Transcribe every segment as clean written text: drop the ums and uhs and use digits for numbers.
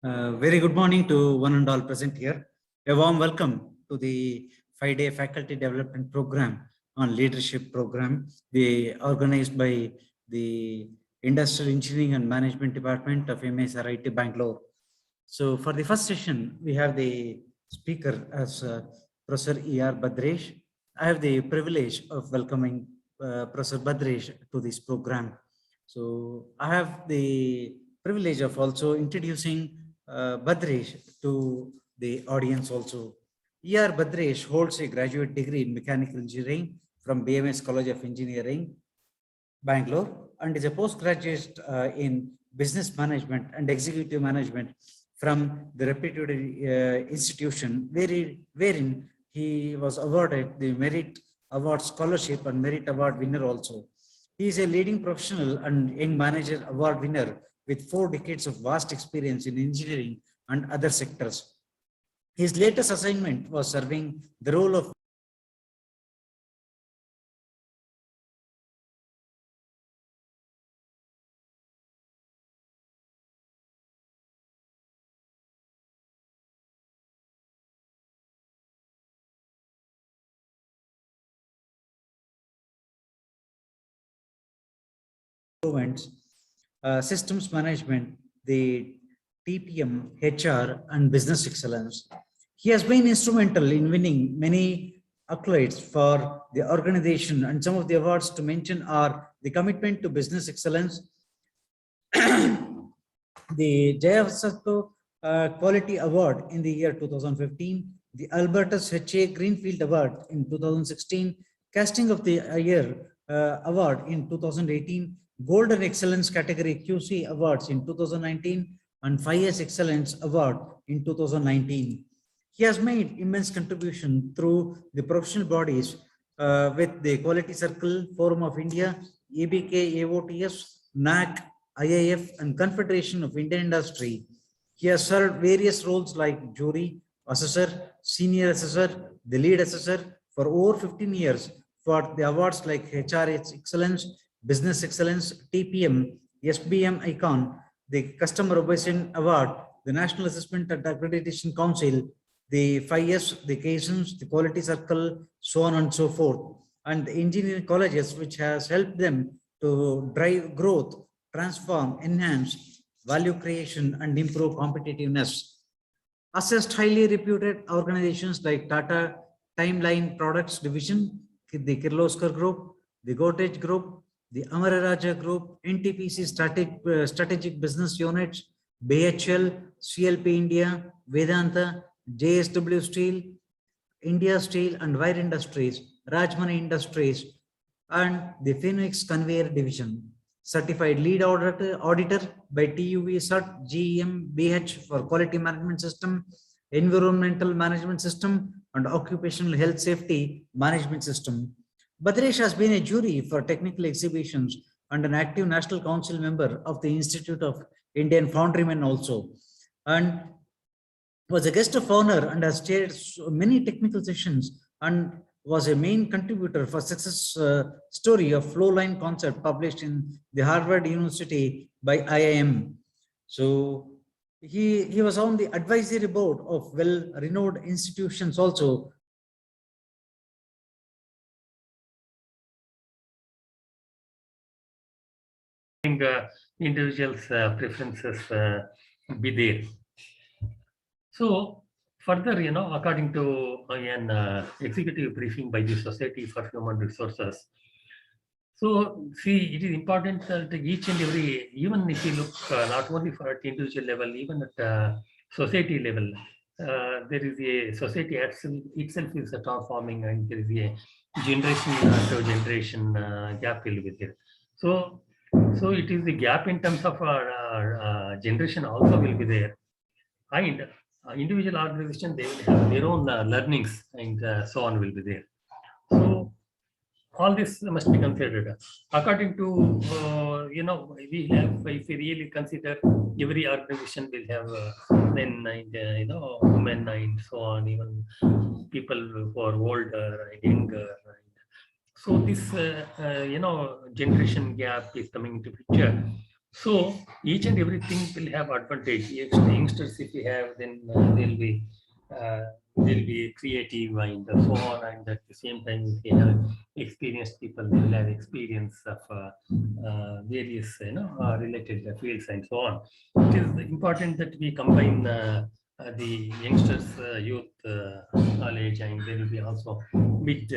Very good morning to one and all present here. A warm welcome to the 5-day faculty development program on leadership program, organized by the Industrial Engineering and Management Department of MSRIT Bangalore. So for the first session, we have the speaker as Professor E.R. Badareesh. I have the privilege of welcoming Professor Badareesh to this program. So I have the privilege of also introducing Badareesh to the audience also. E.R. Badareesh holds a graduate degree in mechanical engineering from BMS College of Engineering, Bangalore, and is a postgraduate in business management and executive management from the reputed institution, wherein he was awarded the Merit Award Scholarship and Merit Award winner also. He is a leading professional and young manager award winner with 4 decades of vast experience in engineering and other sectors. His latest assignment was serving the role of systems management, the TPM, HR, and business excellence. He has been instrumental in winning many accolades for the organization, and some of the awards to mention are the commitment to business excellence, the Jayavasato Quality Award in the year 2015, the Albertus H.A. Greenfield Award in 2016, Casting of the Year Award in 2018, Golden Excellence Category QC Awards in 2019, and 5S Excellence Award in 2019. He has made immense contribution through the professional bodies with the Quality Circle, Forum of India, ABK, AOTS, NAC, IIF, and Confederation of Indian Industry. He has served various roles like jury, assessor, senior assessor, the lead assessor for over 15 years for the awards like HRH Excellence, Business Excellence, TPM, SBM Icon, the Customer Obsession Award, the National Assessment and Accreditation Council, the 5S, the CASINS, the Quality Circle, so on and so forth, and the engineering colleges, which has helped them to drive growth, transform, enhance value creation, and improve competitiveness. Assessed highly reputed organizations like Tata Timeline Products Division, the Kirloskar Group, the Gotage Group, the Amararaja Group, NTPC Strategic Business Units, BHL, CLP India, Vedanta, JSW Steel, India Steel and Wire Industries, Rajmani Industries, and the Phoenix Conveyor Division. Certified lead auditor by TUV CERT GEMBH for Quality Management System, Environmental Management System, and Occupational Health Safety Management System. Badareesh has been a jury for technical exhibitions and an active National Council member of the Institute of Indian Foundrymen also, and was a guest of honor and has chaired many technical sessions and was a main contributor for success story of flow line concept published in the Harvard University by IIM. So he was on the advisory board of well-renowned institutions also. Individuals' preferences be there. So further, according to an executive briefing by the Society for Human Resources, so see, it is important that each and every, even if you look not only for at individual level, even at society level, there is a society itself is transforming, and there is a generation to generation gap will be there. So it is the gap in terms of our generation also will be there, and individual organization, they will have their own learnings, and so on will be there. So all this must be considered. According to we have, if we really consider, every organization will have men and women and so on, even people who are older and younger. So this generation gap is coming into picture. So each and everything will have advantage. Youngsters, if we have, then uh, they'll be creative and so on. And at the same time, if we have experienced people, they will have experience of various, related fields and so on. It is important that we combine the youngsters, youth knowledge, and there will be also mid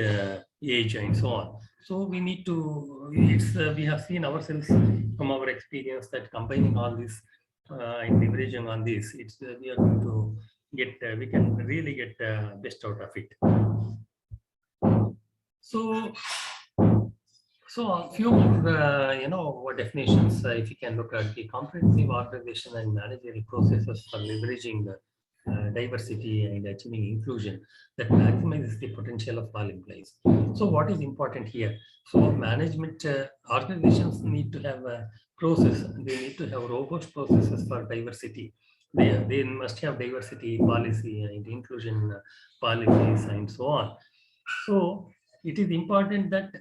age and so on. So we need to, we have seen ourselves from our experience that combining all this and leveraging on this, we are going to get, we can really get best out of it. So, a few more, definitions. If you can look at the comprehensive organization and managerial processes for leveraging diversity and achieving inclusion that maximizes the potential of all employees. So, what is important here? So, management organizations need to have a process. They need to have robust processes for diversity. They must have diversity policy and inclusion policies and so on. So, it is important that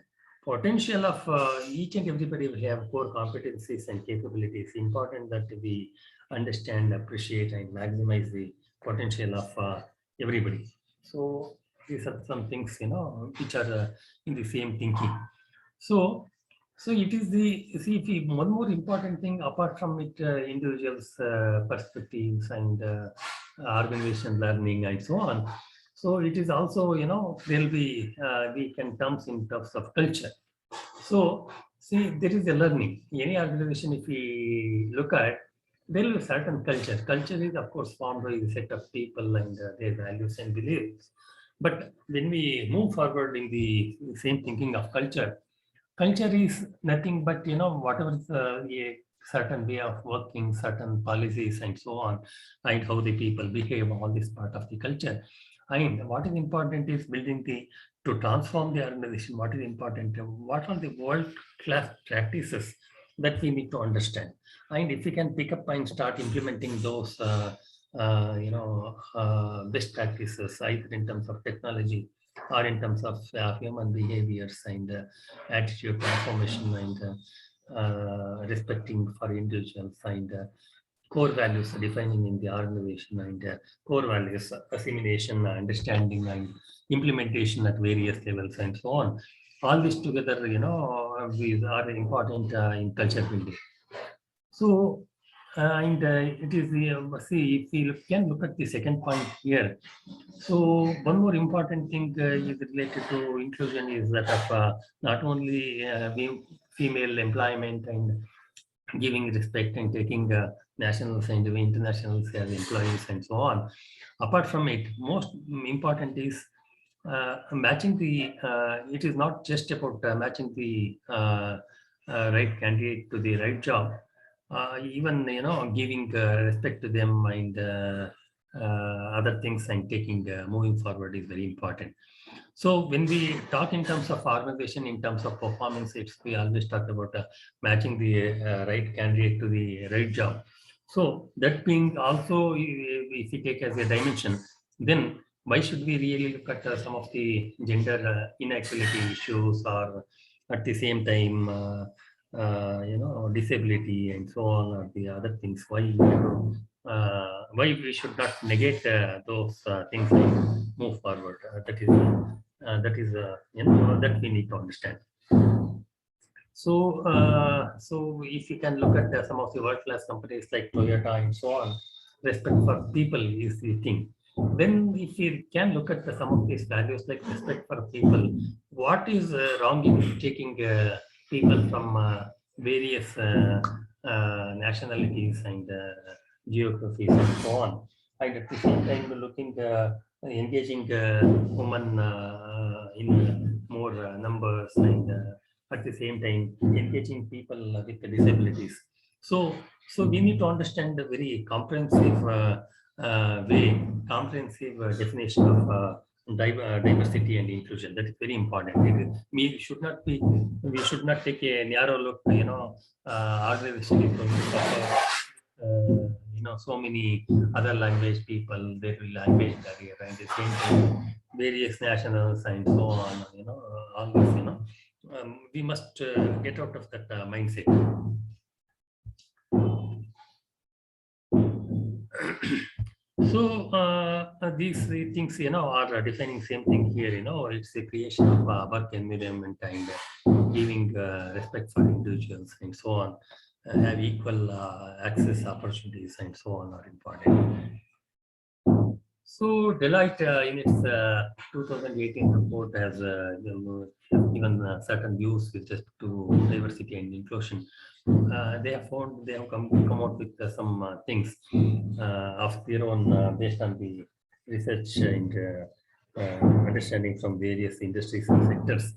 potential of each and everybody will have core competencies and capabilities. Important that we understand, appreciate, and maximize the potential of everybody. So these are some things, which are in the same thinking. So, it is the, see, one more important thing apart from it, individuals' perspectives and organization learning and so on. So it is also, there will be, we can terms in terms of culture. So, see, there is a learning. Any organization, if we look at, there will be certain culture. Culture is, of course, formed by a set of people and their values and beliefs. But when we move forward in the same thinking of culture, culture is nothing but, whatever is a certain way of working, certain policies and so on, and how the people behave, all this part of the culture. And what is important is building to transform the organization. What is important? What are the world-class practices that we need to understand? And if we can pick up and start implementing those, best practices, either in terms of technology or in terms of human behaviors and attitude transformation and respecting for individuals and core values defining in the organization and core values assimilation, understanding and implementation at various levels and so on. All this together, these are important in culture building. So, and it is, see, if we can look at the second point here. So, one more important thing is related to inclusion is that of not only female employment and giving respect and taking nationals and internationals as employees and so on. Apart from it, most important is matching the, it is not just about matching the right candidate to the right job, even, giving respect to them and other things and taking, moving forward is very important. So when we talk in terms of organization, in terms of performance, we always talk about matching the right candidate to the right job. So that being also, if we take as a dimension, then why should we really look at some of the gender inequality issues, or at the same time, disability and so on, or the other things? Why we should not negate those things and move forward? That we need to understand. So, if you can look at some of the world-class companies like Toyota and so on, respect for people is the thing. Then, if you can look at some of these values like respect for people, what is wrong in taking people from various nationalities and geographies and so on, and at the same time looking engaging women in more numbers and at the same time engaging people with the disabilities. So, we need to understand the very comprehensive comprehensive definition of diversity and inclusion. That is very important. We should not take a narrow look. Organization is going to suffer. So many other language people, their language barrier, and the same time various nationals and so on. All this. We must get out of that mindset. So these things, are defining same thing here. It's the creation of work environment and giving respect for individuals and so on, have equal access opportunities and so on are important. So Deloitte, in its 2018 report, has given certain views with respect to diversity and inclusion. They have come out with some things of their own based on the research and understanding from various industries and sectors.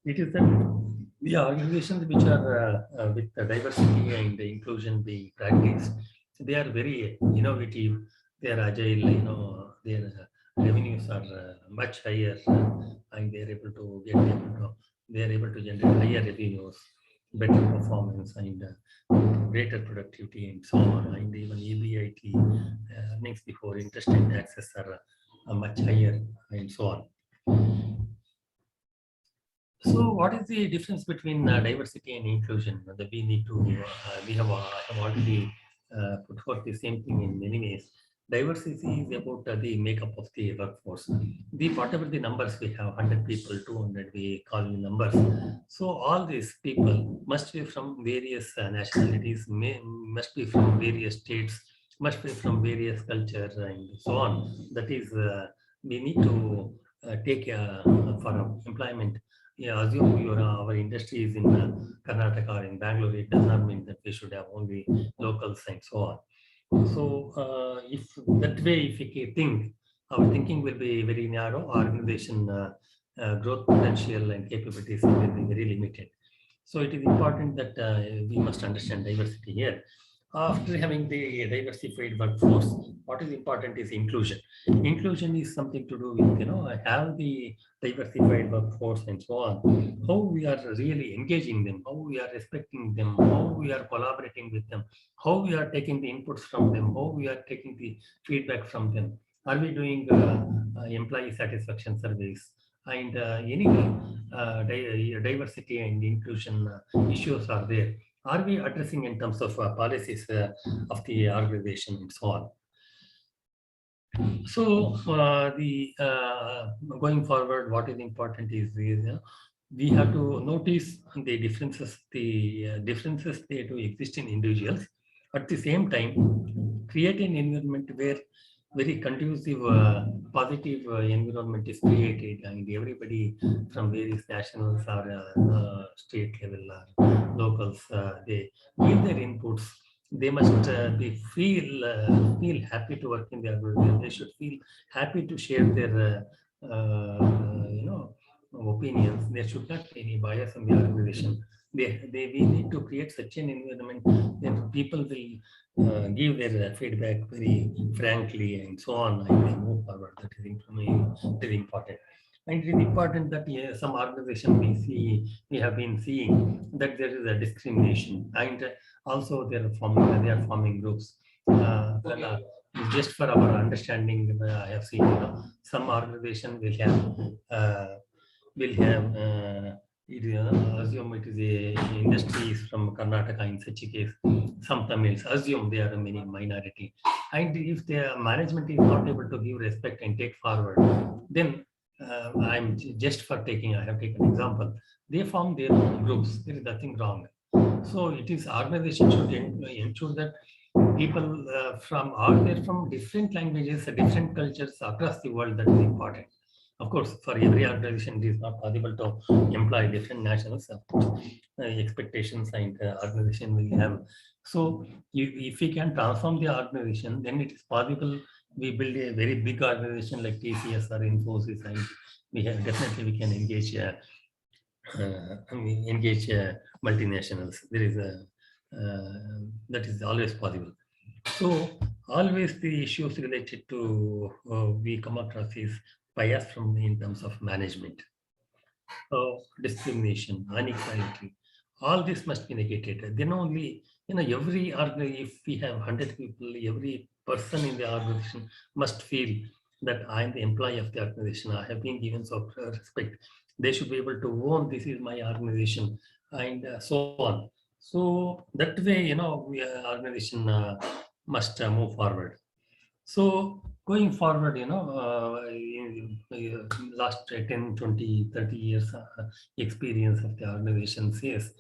It is that the organizations which are with the diversity and the inclusion being practiced, they are very innovative, they are agile, their revenues are much higher, and they are able to generate higher revenues, better performance, and greater productivity, and so on. And even EBIT earnings before interest and taxes are much higher, and so on. So, what is the difference between diversity and inclusion? That we need to, we have already put forth the same thing in many ways. Diversity is about the makeup of the workforce. Whatever the numbers we have, 100 people, 200, we call the numbers. So all these people must be from various nationalities, must be from various states, must be from various cultures, and so on. That is, we need to take for employment. Yeah, assume our industry is in Karnataka or in Bangalore, it does not mean that we should have only locals and so on. So if that way, if we think, our thinking will be very narrow, organization growth potential and capabilities will be very limited. So it is important that we must understand diversity here. After having the diversified workforce, what is important is inclusion. Inclusion is something to do with, have the diversified workforce and so on. How we are really engaging them, how we are respecting them, how we are collaborating with them, how we are taking the inputs from them, how we are taking the feedback from them. Are we doing employee satisfaction surveys? And anyway, diversity and inclusion issues are there. Are we addressing in terms of policies of the organization and so on? So going forward, what is important is we have to notice the differences they do exist in individuals. At the same time, create an environment where very conducive, positive environment is created, and everybody from various nationals or state level or locals, they give their inputs. They must feel happy to work in the organization. They should feel happy to share their opinions. There should not be any bias in the organization. We need to create such an environment that people will give their feedback very frankly and so on, and they move forward. That is very important. And it is important that some organization we have been seeing that there is a discrimination, and also they are forming groups. Just for our understanding, I have seen some organization will have assume it is a industries from Karnataka. In such a case, some Tamils assume they are a many minority, and if their management is not able to give respect and take forward, then I'm just for taking. I have taken example. They form their own groups. There is nothing wrong. So it is organization should ensure that people from different languages, different cultures across the world. That is important. Of course, for every organization, it is not possible to employ different nationals. Of course, expectations and organization will have. So, if we can transform the organization, then it is possible we build a very big organization like TCS or Infosys, and we can engage multinationals. There is that is always possible. So always the issues related to we come across is bias from in terms of management, discrimination, inequality. All this must be negated. Then only every if we have 100 people, every person in the organization must feel that I am the employee of the organization. I have been given so respect. They should be able to own this is my organization, and so on. So that way, organization must move forward. So going forward, in last 10, 20, 30 years experience of the organization says,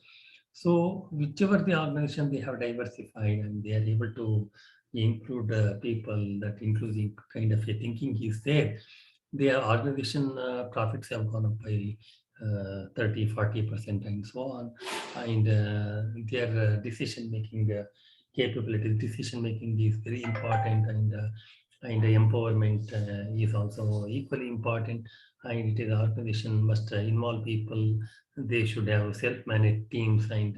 so whichever the organization they have diversified and they are able to include people, that inclusive kind of a thinking is there, their organization profits have gone up by 30, 40% and so on. And their decision making capability, decision making is very important, and empowerment is also equally important. And it is organization must involve people. They should have self-managed teams, and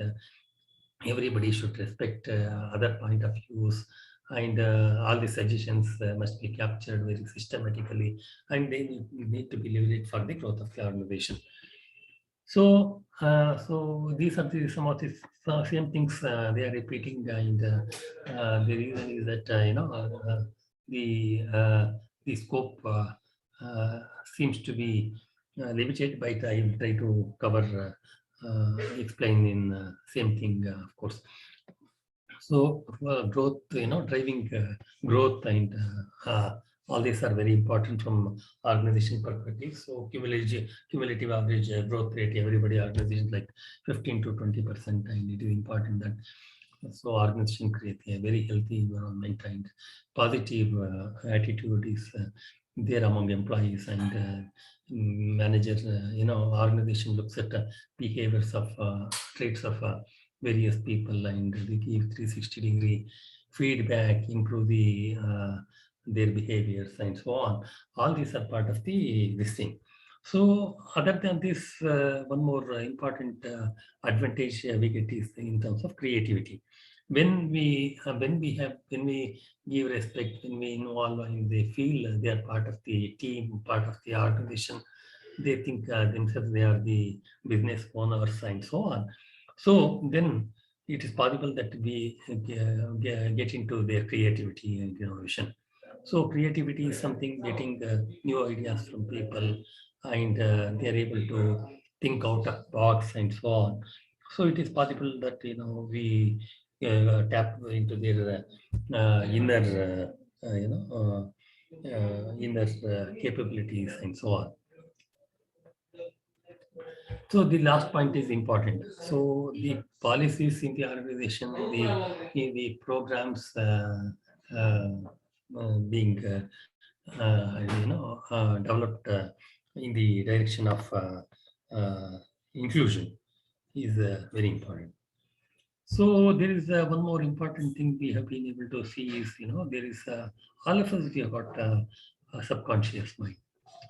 everybody should respect other point of views, and all the suggestions must be captured very systematically, and they need to be leveraged for the growth of the organization. So these are some of the same things they are repeating, and the reason is that the uh, the scope seems to be limited, but I will try to cover explain in same thing, of course. So growth, driving growth, and all these are very important from organization perspective. So cumulative average growth rate, everybody organizations like 15 to 20%, and it is important that so organization create a very healthy environment, and positive attitude is there among employees, and manager. Organization looks at behaviors of traits of various people, and they give 360-degree feedback, improve their behaviors and so on. All these are part of this thing. So other than this, one more important advantage we get is in terms of creativity. When we give respect, when we involve, and they feel they are part of the team, part of the organization, they think themselves they are the business owners and so on. So then it is possible that we get into their creativity and innovation. So creativity is something, getting new ideas from people, and they are able to think out of box and so on. So it is possible that we tap into their inner inner capabilities and so on. So the last point is important. So the policies in the organization, the programs being developed in the direction of inclusion is very important. So there is one more important thing we have been able to see is, there is all of us, we have got a subconscious mind.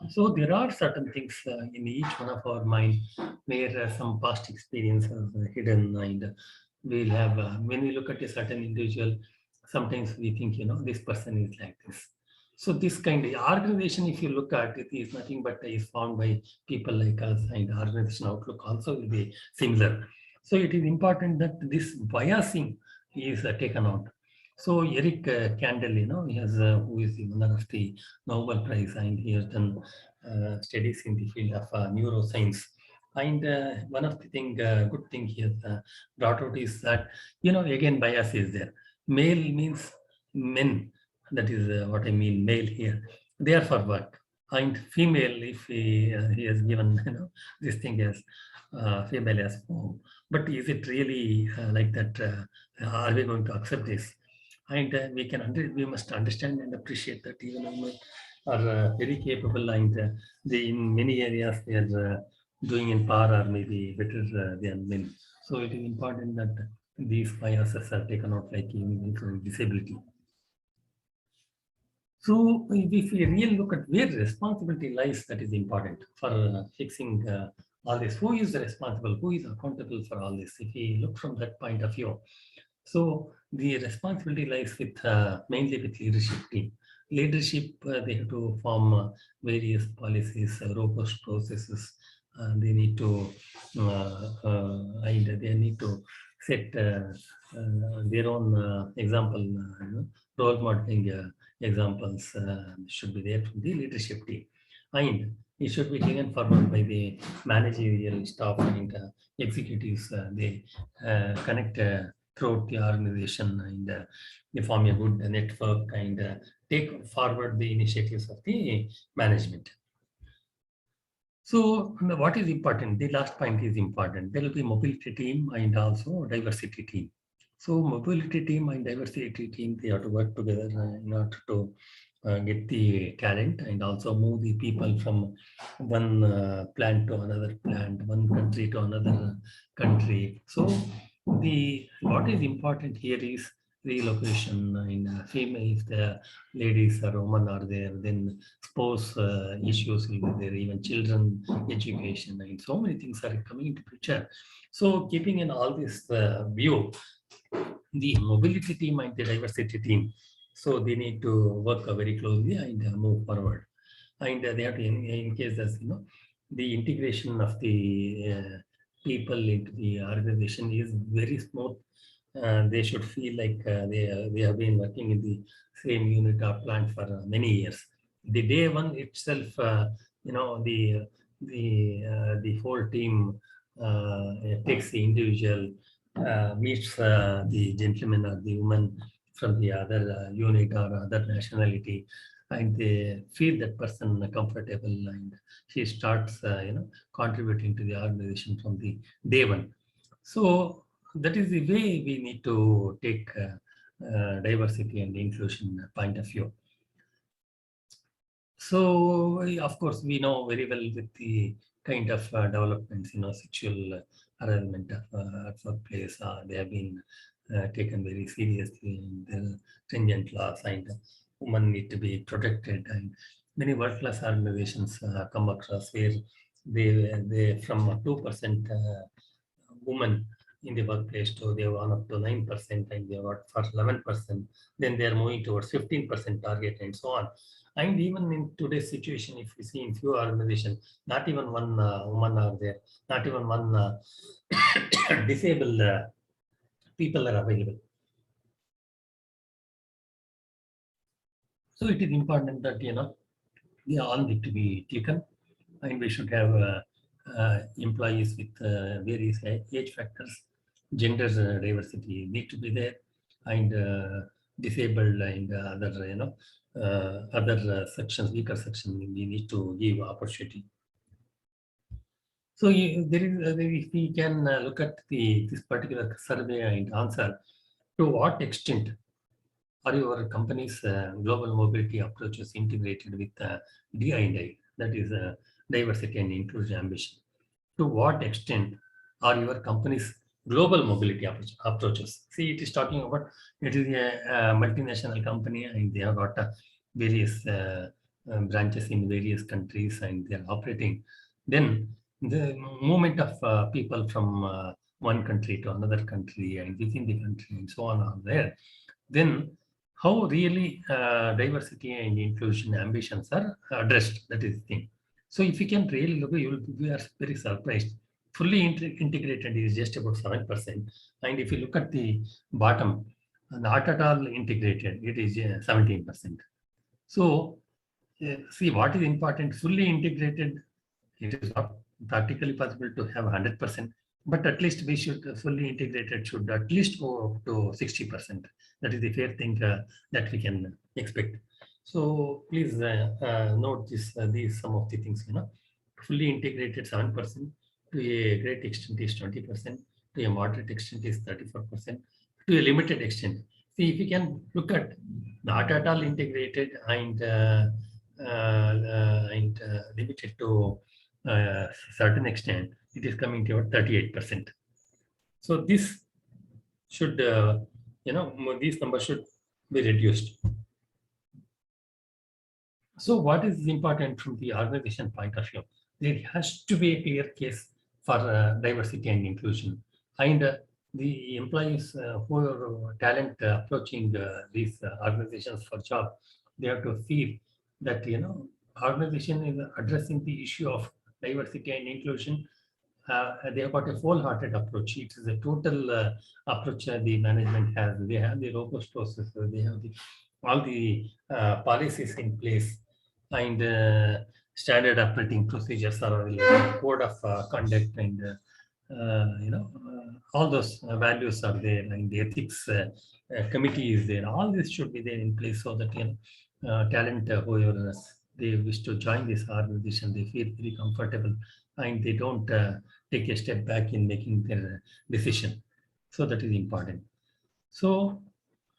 So there are certain things in each one of our mind where some past experience are hidden, and we'll have, when we look at a certain individual, sometimes we think, this person is like this. So this kind of organization, if you look at it, is nothing but is found by people like us, and organization outlook also will be similar. So it is important that this biasing is taken out. So Eric Kandel, he has, who is the winner of the Nobel Prize, and he has done studies in the field of neuroscience. And one of the good thing he has brought out is that, again, bias is there. Male means men. That is what I mean, male here. They are for work. And female, if he has given, this thing as female as home. But is it really like that? Are we going to accept this? And we must understand and appreciate that even women are very capable, and they in many areas they are doing in par or maybe better than men. So it is important that these biases are taken out, like even disability. So if we really look at where responsibility lies, that is important for fixing all this. Who is responsible? Who is accountable for all this? If we look from that point of view, so the responsibility lies with mainly with leadership team. Leadership, they have to form various policies, robust processes. They need to and they need to set their own example, role modeling examples should be there from the leadership team, and it should be taken forward by the managerial staff and executives. They connect throughout the organization, and they form a good network, and take forward the initiatives of the management. So what is important? The last point is important. There will be mobility team and also diversity team. So mobility team and diversity team, they have to work together in order to get the talent and also move the people from one plant to another plant, one country to another country. So what is important here is relocation and female, if the ladies or women are there, then spouse issues will be there, even children education, and so many things are coming into picture. So keeping in all this view, the mobility team and the diversity team, so they need to work very closely and move forward. And they have to, in case as the integration of the people into the organization is very smooth. They should feel like they have been working in the same unit or plant for many years. The day one itself, the whole team takes the individual, meets the gentleman or the woman from the other unit or other nationality, and they feel that person comfortable, and she starts, contributing to the organization from the day one. So that is the way we need to take diversity and inclusion point of view. So of course we know very well with the kind of developments, sexual harassment at workplace, they have been taken very seriously in the stringent laws, and women need to be protected. And many world-class organizations come across where they from 2% women in the workplace to they gone up to 9%, and they work for 11%. Then they are moving towards 15% target and so on. And even in today's situation, if we see in few organizations, not even one woman are there, not even one disabled people are available. So it is important that they all need to be taken, and we should have employees with various age factors, gender diversity need to be there, and disabled and other sections, weaker section, we need to give opportunity. So there is, if we can look at this particular survey and answer, to what extent are your company's global mobility approaches integrated with DI&I, that is diversity and inclusion ambition? To what extent are your company's global mobility approaches? See, it is talking about, it is a multinational company, and they have got various branches in various countries, and they are operating. Then the movement of people from one country to another country and within the country and so on are there. Then how really diversity and inclusion ambitions are addressed, that is the thing. So if you can really look, we are very surprised. Fully integrated is just about 7%. And if you look at the bottom, not at all integrated, it is 17%. So see what is important, fully integrated, it is not practically possible to have 100%, but at least we should fully integrated should at least go up to 60%. That is the fair thing that we can expect. So please note this, these some of the things, fully integrated 7%, to a great extent is 20%, to a moderate extent is 34%, to a limited extent. See, if you can look at not at all integrated and limited to a certain extent, it is coming to about 38%. So this should, these numbers should be reduced. So what is important from the organization point of view? There has to be a clear case for diversity and inclusion. And the employees who are talent approaching these organizations for job, they have to feel that, organization is addressing the issue of diversity and inclusion. They have got a wholehearted approach. It is a total approach the management has. They have the robust process. They have all the policies in place, and standard operating procedures are available, code of conduct, and all those values are there, and the ethics committee is there. All this should be there in place so that talent, whoever they wish to join this organization, they feel very comfortable and they don't take a step back in making their decision. So that is important. So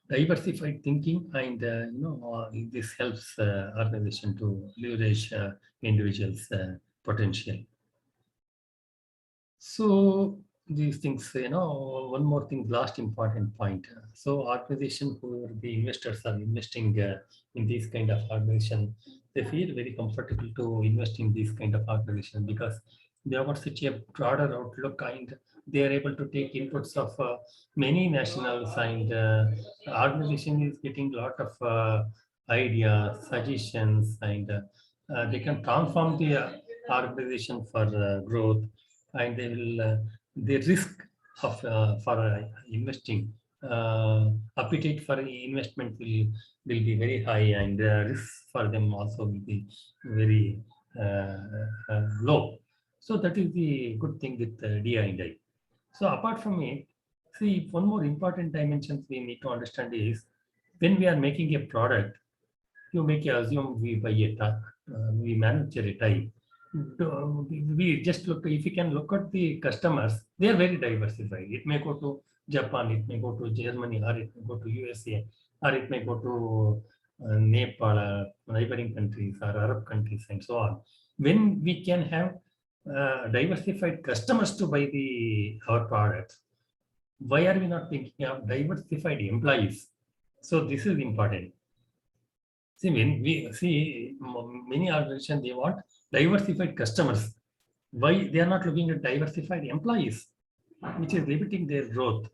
diversified thinking and this helps organization to leverage individuals' potential. So these things, one more thing, last important point. So organization who the investors are investing in this kind of organization, they feel very comfortable to invest in this kind of organization because they have got such a broader outlook and they are able to take inputs of many nationals and organization is getting a lot of ideas, suggestions, and they can transform the organization for growth, and they will the risk of for investing appetite for investment will be very high, and risk for them also will be very low. So that is the good thing with DI and I. So apart from it, see, one more important dimensions we need to understand is when we are making a product, you make a assume we buy a we manufacture a tie. We just look, if you can look at the customers, they are very diversified. It may go to Japan, it may go to Germany, or it may go to USA, or it may go to Nepal, neighboring countries, or Arab countries, and so on. When we can have diversified customers to buy our products, why are we not thinking of diversified employees? So this is important. See, when we see many organizations, they want diversified customers. Why they are not looking at diversified employees, which is limiting their growth,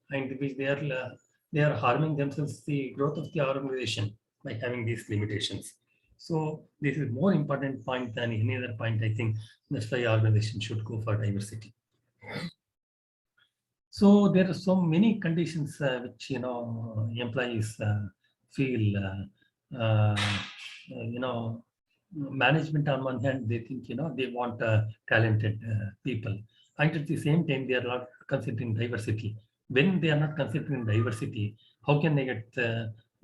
and which they are harming themselves the growth of the organization by having these limitations. So this is more important point than any other point. I think that's why organization should go for diversity. So there are so many conditions which employees feel. Management on one hand, they think they want talented people, and at the same time they are not considering diversity. When they are not considering diversity, how can they get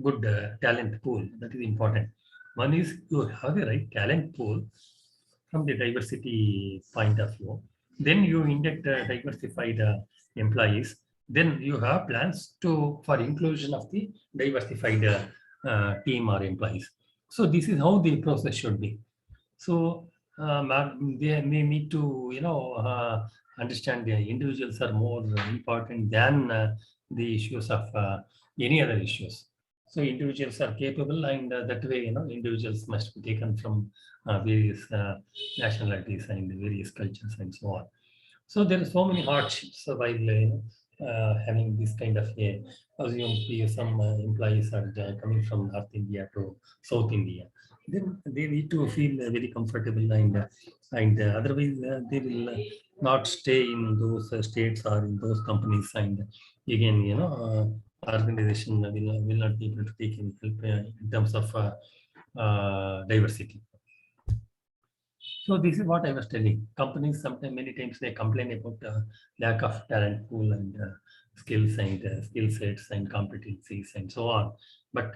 good talent pool? That is important. One is you have the right talent pool from the diversity point of view. Then you inject diversified employees. Then you have plans for inclusion of the diversified team or employees. So this is how the process should be. So they may need to understand the individuals are more important than the issues of any other issues. So individuals are capable, and that way individuals must be taken from various nationalities and various cultures and so on. So there are so many hardships while having this kind of a assume some employees are coming from North India to South India. Then they need to feel very comfortable, and otherwise they will not stay in those states or in those companies, and again organization will not be able to take any help in terms of diversity. So this is what I was telling. Companies sometimes, many times, they complain about lack of talent pool and skills and skill sets and competencies and so on. But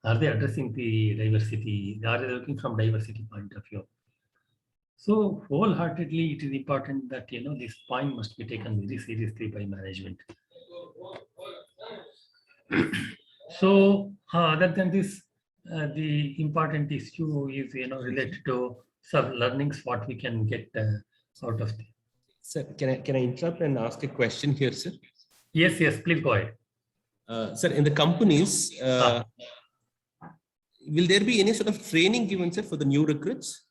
are they addressing the diversity? Are they looking from diversity point of view? So wholeheartedly, it is important that this point must be taken very seriously by management. So other than this, the important issue is related to some learnings what we can get out of the. Sir, can I interrupt and ask a question here, sir? Yes, please go ahead. Sir, in the companies, will there be any sort of training given, sir, for the new recruits?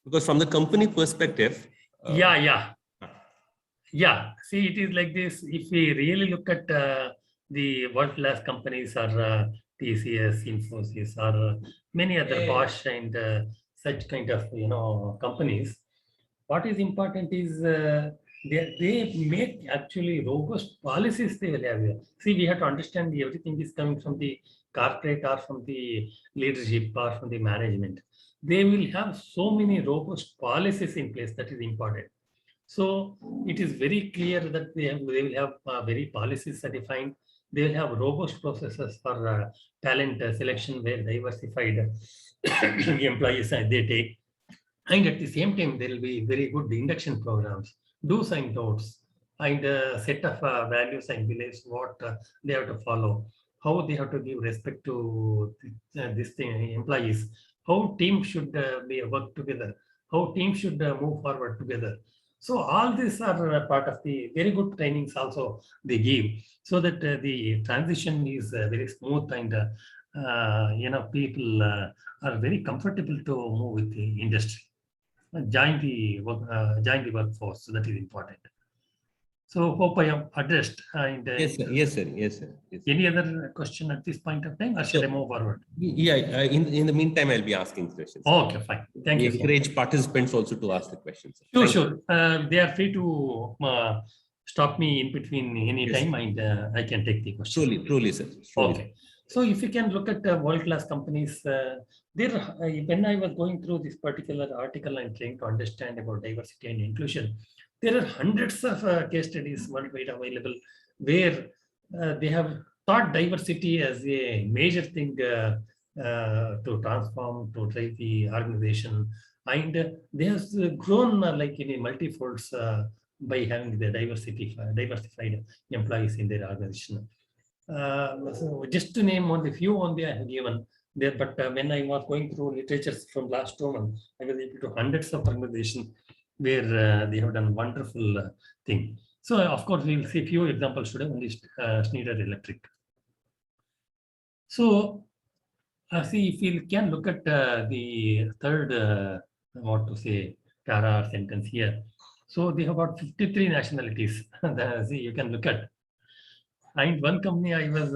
Because from the company perspective. Yeah. See, it is like this. If we really look at the world-class companies or TCS, Infosys, or many other Bosch and such kind of companies, what is important is they make actually robust policies they will have here. See, we have to understand everything is coming from the corporate or from the leadership or from the management. They will have so many robust policies in place. That is important. So it is very clear that they will have very policies are defined. They'll have robust processes for talent selection where diversified employees they take. And at the same time, there will be very good induction programs, do's and don'ts, and a set of values and beliefs what they have to follow, how they have to give respect to this thing, employees, how teams should be work together, how teams should move forward together. So all these are part of the very good trainings also they give, so that the transition is very smooth and people are very comfortable to move with the industry, join the workforce. So that is important. So hope I have addressed. And Yes, sir. Yes, sir. Yes, sir. Yes. any other question at this point of time, or shall I move forward? Yeah. In the meantime, I'll be asking questions. Okay, fine. Thank We you. encourage participants also to ask the questions. Sure, Thank sure. They are free to stop me in between any Yes. time, and I can take the you. question. Truly, sir. Truly. Okay. So if you can look at world-class companies, when I was going through this particular article and trying to understand about diversity and inclusion, there are hundreds of case studies worldwide available where they have taught diversity as a major thing to transform, to drive the organization. And they have grown like in a multifolds by having the diversified employees in their organization. So just to name only few only I have given there, but when I was going through literature from last 2 months, I was able to hundreds of organizations where they have done wonderful thing. So of course we will see few examples today, only Schneider Electric. So see if you can look at the third, what to say, para sentence here. So they have got 53 nationalities. See, you can look at. And one company I was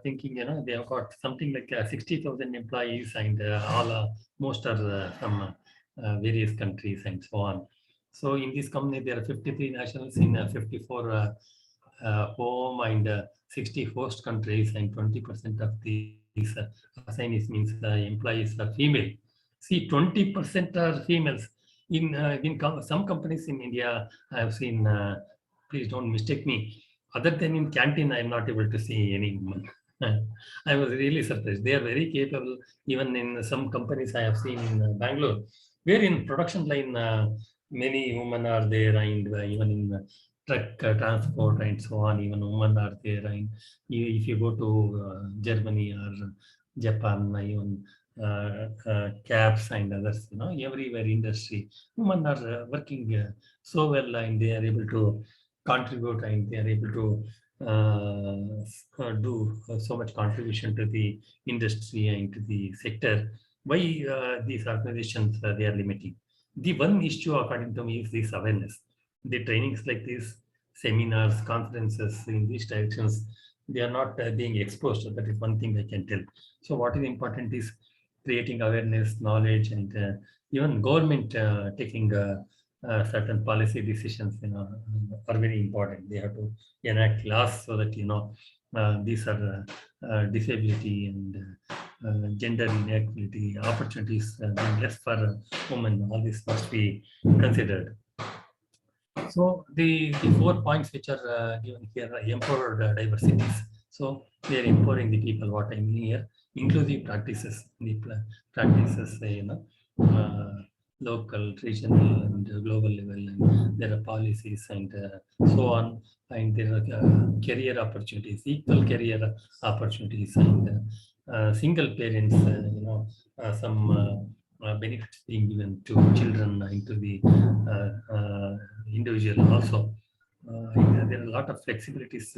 thinking, they have got something like 60,000 employees, and most are from various countries and so on. So in this company, there are 53 nationals in 54 home and 60 host countries, and 20% of these assignees means employees are female. See, 20% are females. In some companies in India, I have seen, please don't mistake me, other than in canteen, I'm not able to see any woman. I was really surprised. They are very capable. Even in some companies I have seen in Bangalore, where in production line, many women are there, and even in truck transport and so on, even women are there. And if you go to Germany or Japan, even cabs and others, everywhere industry, women are working so well, and they are able to contribute, and they are able to do so much contribution to the industry and to the sector. Why these organizations they are limiting? The one issue according to me is this awareness. The trainings like this, seminars, conferences in these directions, they are not being exposed. So that is one thing I can tell. So what is important is creating awareness, knowledge, and even government taking certain policy decisions, are very important. They have to enact laws so that, these are disability and gender inequality, opportunities being less for women. All this must be considered. So the 4 points which are given here are empowered diversities. So they are empowering the people. What I mean here, inclusive practices, the practices, local, regional, and global level, and there are policies and so on, and there are career opportunities, equal career opportunities, and single parents, some benefits being given to children and to the individual also. There are a lot of flexibilities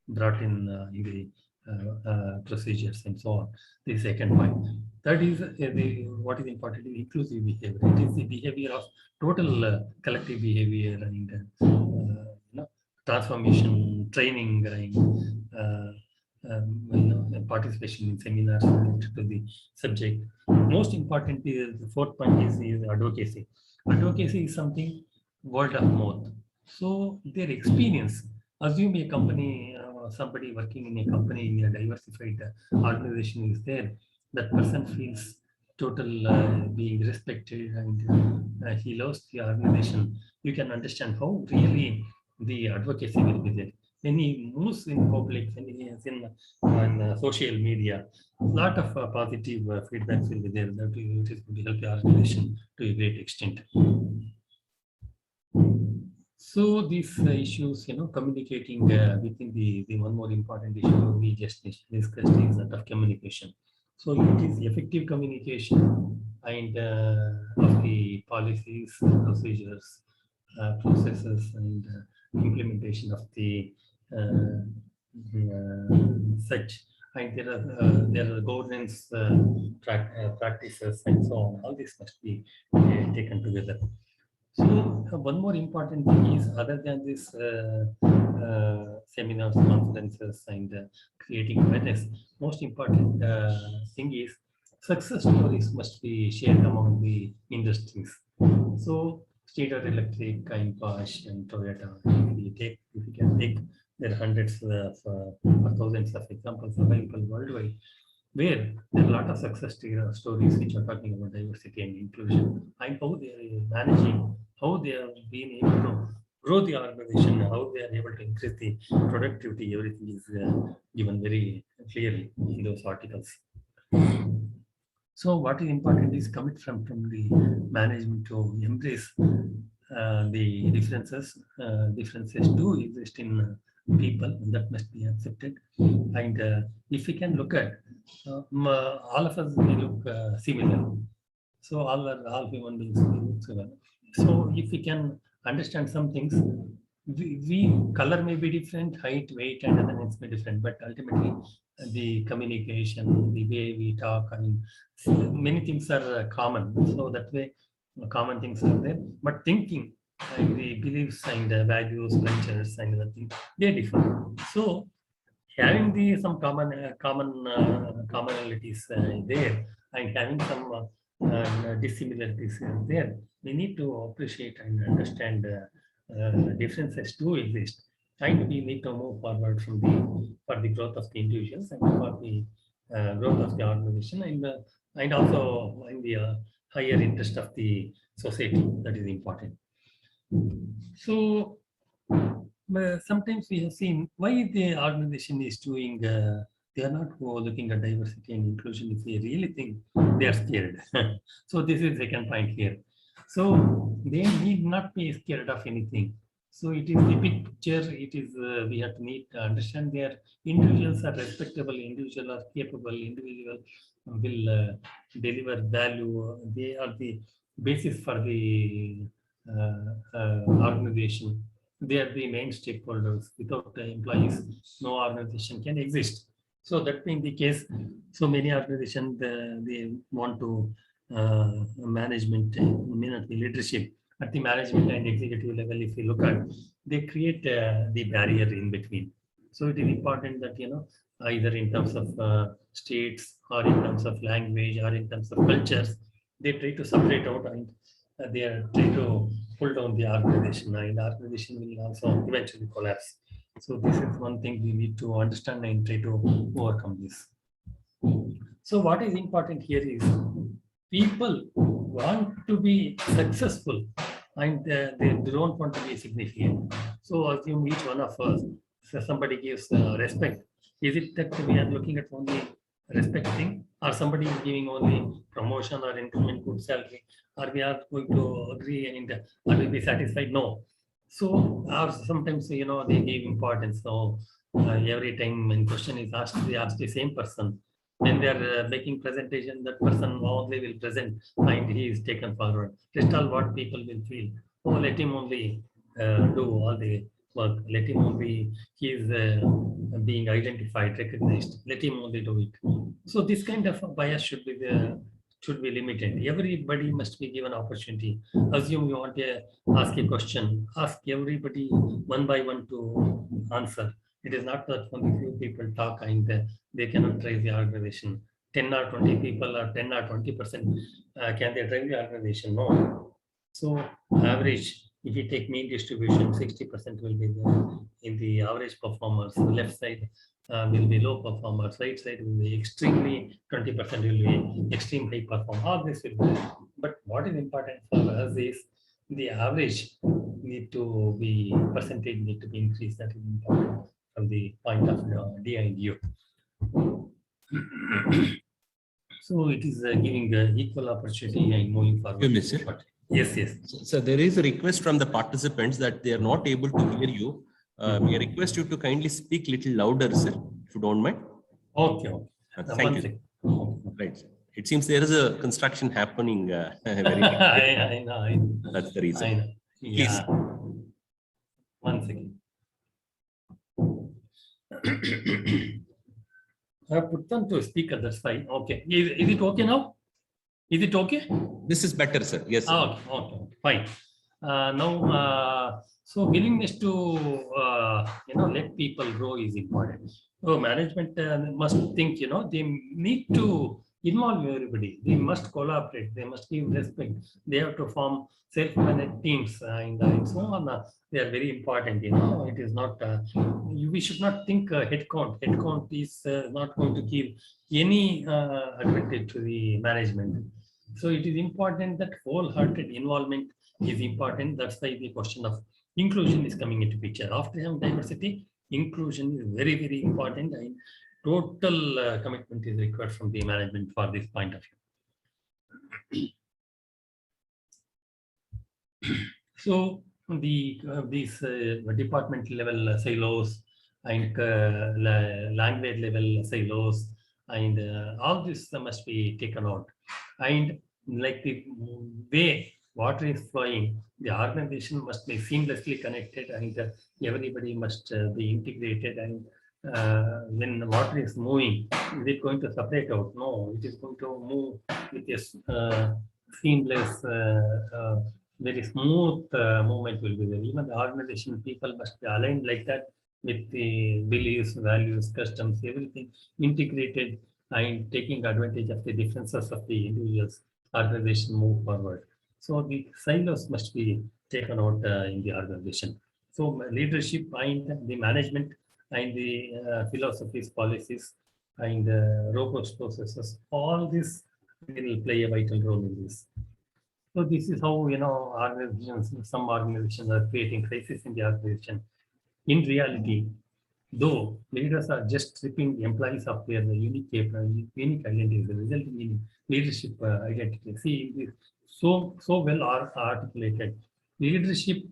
brought in the procedures and so on. The second point. Third is what is important is inclusive behavior. It is the behavior of total collective behavior and transformation, training, and participation in seminars related to the subject. Most important is the fourth point is advocacy. Advocacy is something word of mouth. So their experience. Assume a company, somebody working in a company in a diversified organization is there. That person feels total being respected, and he loves the organization. You can understand how really the advocacy will be there. when he moves in public, when he is in on social media, a lot of positive feedbacks will be there. That it is going to help the organization to a great extent. So these issues, communicating within the one more important issue we just discussed is that of communication. So it is effective communication and of the policies, procedures, processes, and implementation of the such. And there are governance practices and so on. All this must be taken together. So one more important thing is, other than this seminars, conferences, and creating awareness, most important thing is success stories must be shared among the industries. So Schneider Electric and Bosch and Toyota, if we can take, there are hundreds of or thousands of examples available worldwide, where there are a lot of success stories which are talking about diversity and inclusion and how they are managing, how they have been able to grow the organization, how they are able to increase the productivity. Everything is given very clearly in those articles. So what is important is commit from the management to embrace the differences. Differences do exist in people, that must be accepted. And if we can look at all of us, we look similar. So all human beings we look similar. So if we can understand some things, we color may be different, height, weight, and other things may be different, but ultimately the communication, the way we talk, I mean, many things are common. So that way, common things are there. But thinking and the beliefs and the values, cultures, and other things, they differ. So having the some commonalities there, and having some dissimilarities there, we need to appreciate and understand differences do exist, and we need to move forward for the growth of the individuals and for the growth of the organization, and also in the higher interest of the society. That is important. So sometimes we have seen why the organization is doing, they are not looking at diversity and inclusion if they really think they are scared. So this is second point here. So they need not be scared of anything. So it is the big picture. It is we have to need to understand their individuals are respectable, individuals are capable, individual will deliver value. They are the basis for the organization. They are the main stakeholders. Without employees, no organization can exist. So that being the case, so many organizations they want to management, may not be leadership at the management and executive level. If you look at, they create the barrier in between. So it is important that either in terms of states or in terms of language or in terms of cultures, they try to separate out, and they are trying to pull down the organization, and the organization will also eventually collapse. So this is one thing we need to understand and try to overcome this. So what is important here is people want to be successful, and they don't want to be significant. So assume each one of us, so somebody gives respect. Is it that we are looking at only respecting, or somebody is giving only promotion or increment, good salary, or we are going to agree and or will be satisfied? No. So sometimes they give importance. So every time when question is asked, they ask the same person. When they are making presentation, that person only will present and he is taken forward. Just all what people will feel. Oh, let him only do all the work. Let him only, he is being identified, recognized. Let him only do it. So this kind of bias should be limited. Everybody must be given opportunity. Assume you want to ask a question, ask everybody one by one to answer. It is not that only few people talk and they cannot drive the organization. 10 or 20 people or 10 or 20%, can they drive the organization? No. So average, if you take mean distribution, 60% will be in the average performers. The left side will be low performers. Right side will be extremely, 20% will be extreme high performer. All this will be. But what is important for us is the average need to be percentage need to be increased. That is important from the point of D and U. So it is giving equal opportunity and moving forward. Yes, yes. So there is a request from the participants that they are not able to hear you. May I request you to kindly speak little louder, sir, if you don't mind. Okay, okay. Thank you. Right. It seems there is a construction happening. Very I know. That's the reason. I know. Yeah. Please. 1 second. I have put them to speaker, that's fine. Okay. Is it okay now? Is it okay? This is better, sir. Yes, sir. Okay, fine. Now, so willingness to let people grow is important. So management must think, they need to involve everybody. They must collaborate. They must give respect. They have to form self-managed teams and so on. They are very important. It is not. We should not think headcount. Headcount is not going to give any advantage to the management. So it is important that wholehearted involvement is important. That's why the question of inclusion is coming into picture. After having diversity, inclusion is very, very important, and total commitment is required from the management for this point of view. So these department level silos and language level silos and all this must be taken out. And like the way water is flowing, the organization must be seamlessly connected and everybody must be integrated. And when the water is moving, is it going to separate out? No, it is going to move with a seamless, very smooth movement will be there. Even the organization people must be aligned like that with the beliefs, values, customs, everything integrated and taking advantage of the differences of the individuals, organization move forward. So the silos must be taken out in the organization. So leadership and the management and the philosophies, policies, and robust processes, all this will play a vital role in this. So this is how, organizations, some organizations are creating crisis in the organization. In reality, though leaders are just stripping the employees of their unique identities, resulting in leadership identity. See, it is so well articulated. Leadership,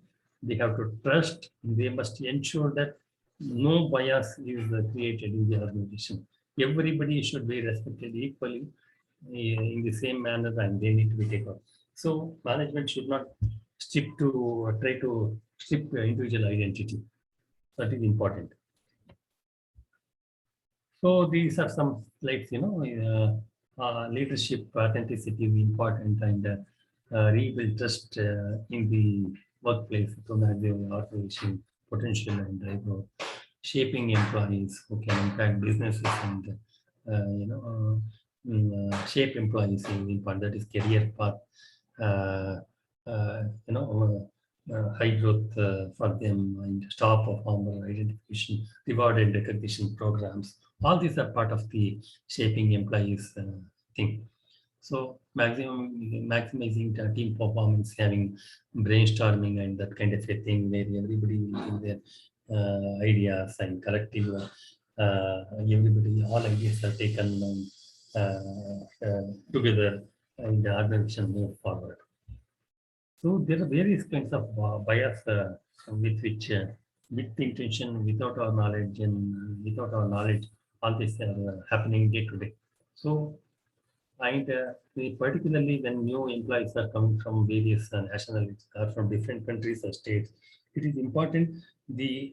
they have to trust. They must ensure that no bias is created in the organization. Everybody should be respected equally in the same manner, and they need to be taken. So management should not try to strip individual identity. That is important. So these are some slides, leadership authenticity is important, and rebuild trust in the workplace to maximize organization potential and drive growth. Shaping employees who can impact businesses and shape employees is important. That is career path. High growth for them and star performer identification, reward and recognition programs. All these are part of the shaping employees thing. So maximizing team performance, having brainstorming and that kind of a thing where everybody give their ideas and collective, everybody, all ideas are taken together and the organization move forward. So there are various kinds of bias with which, with the intention, without our knowledge, and without our knowledge, all this are happening day to day. So, and particularly when new employees are coming from various nationalities or from different countries or states, it is important the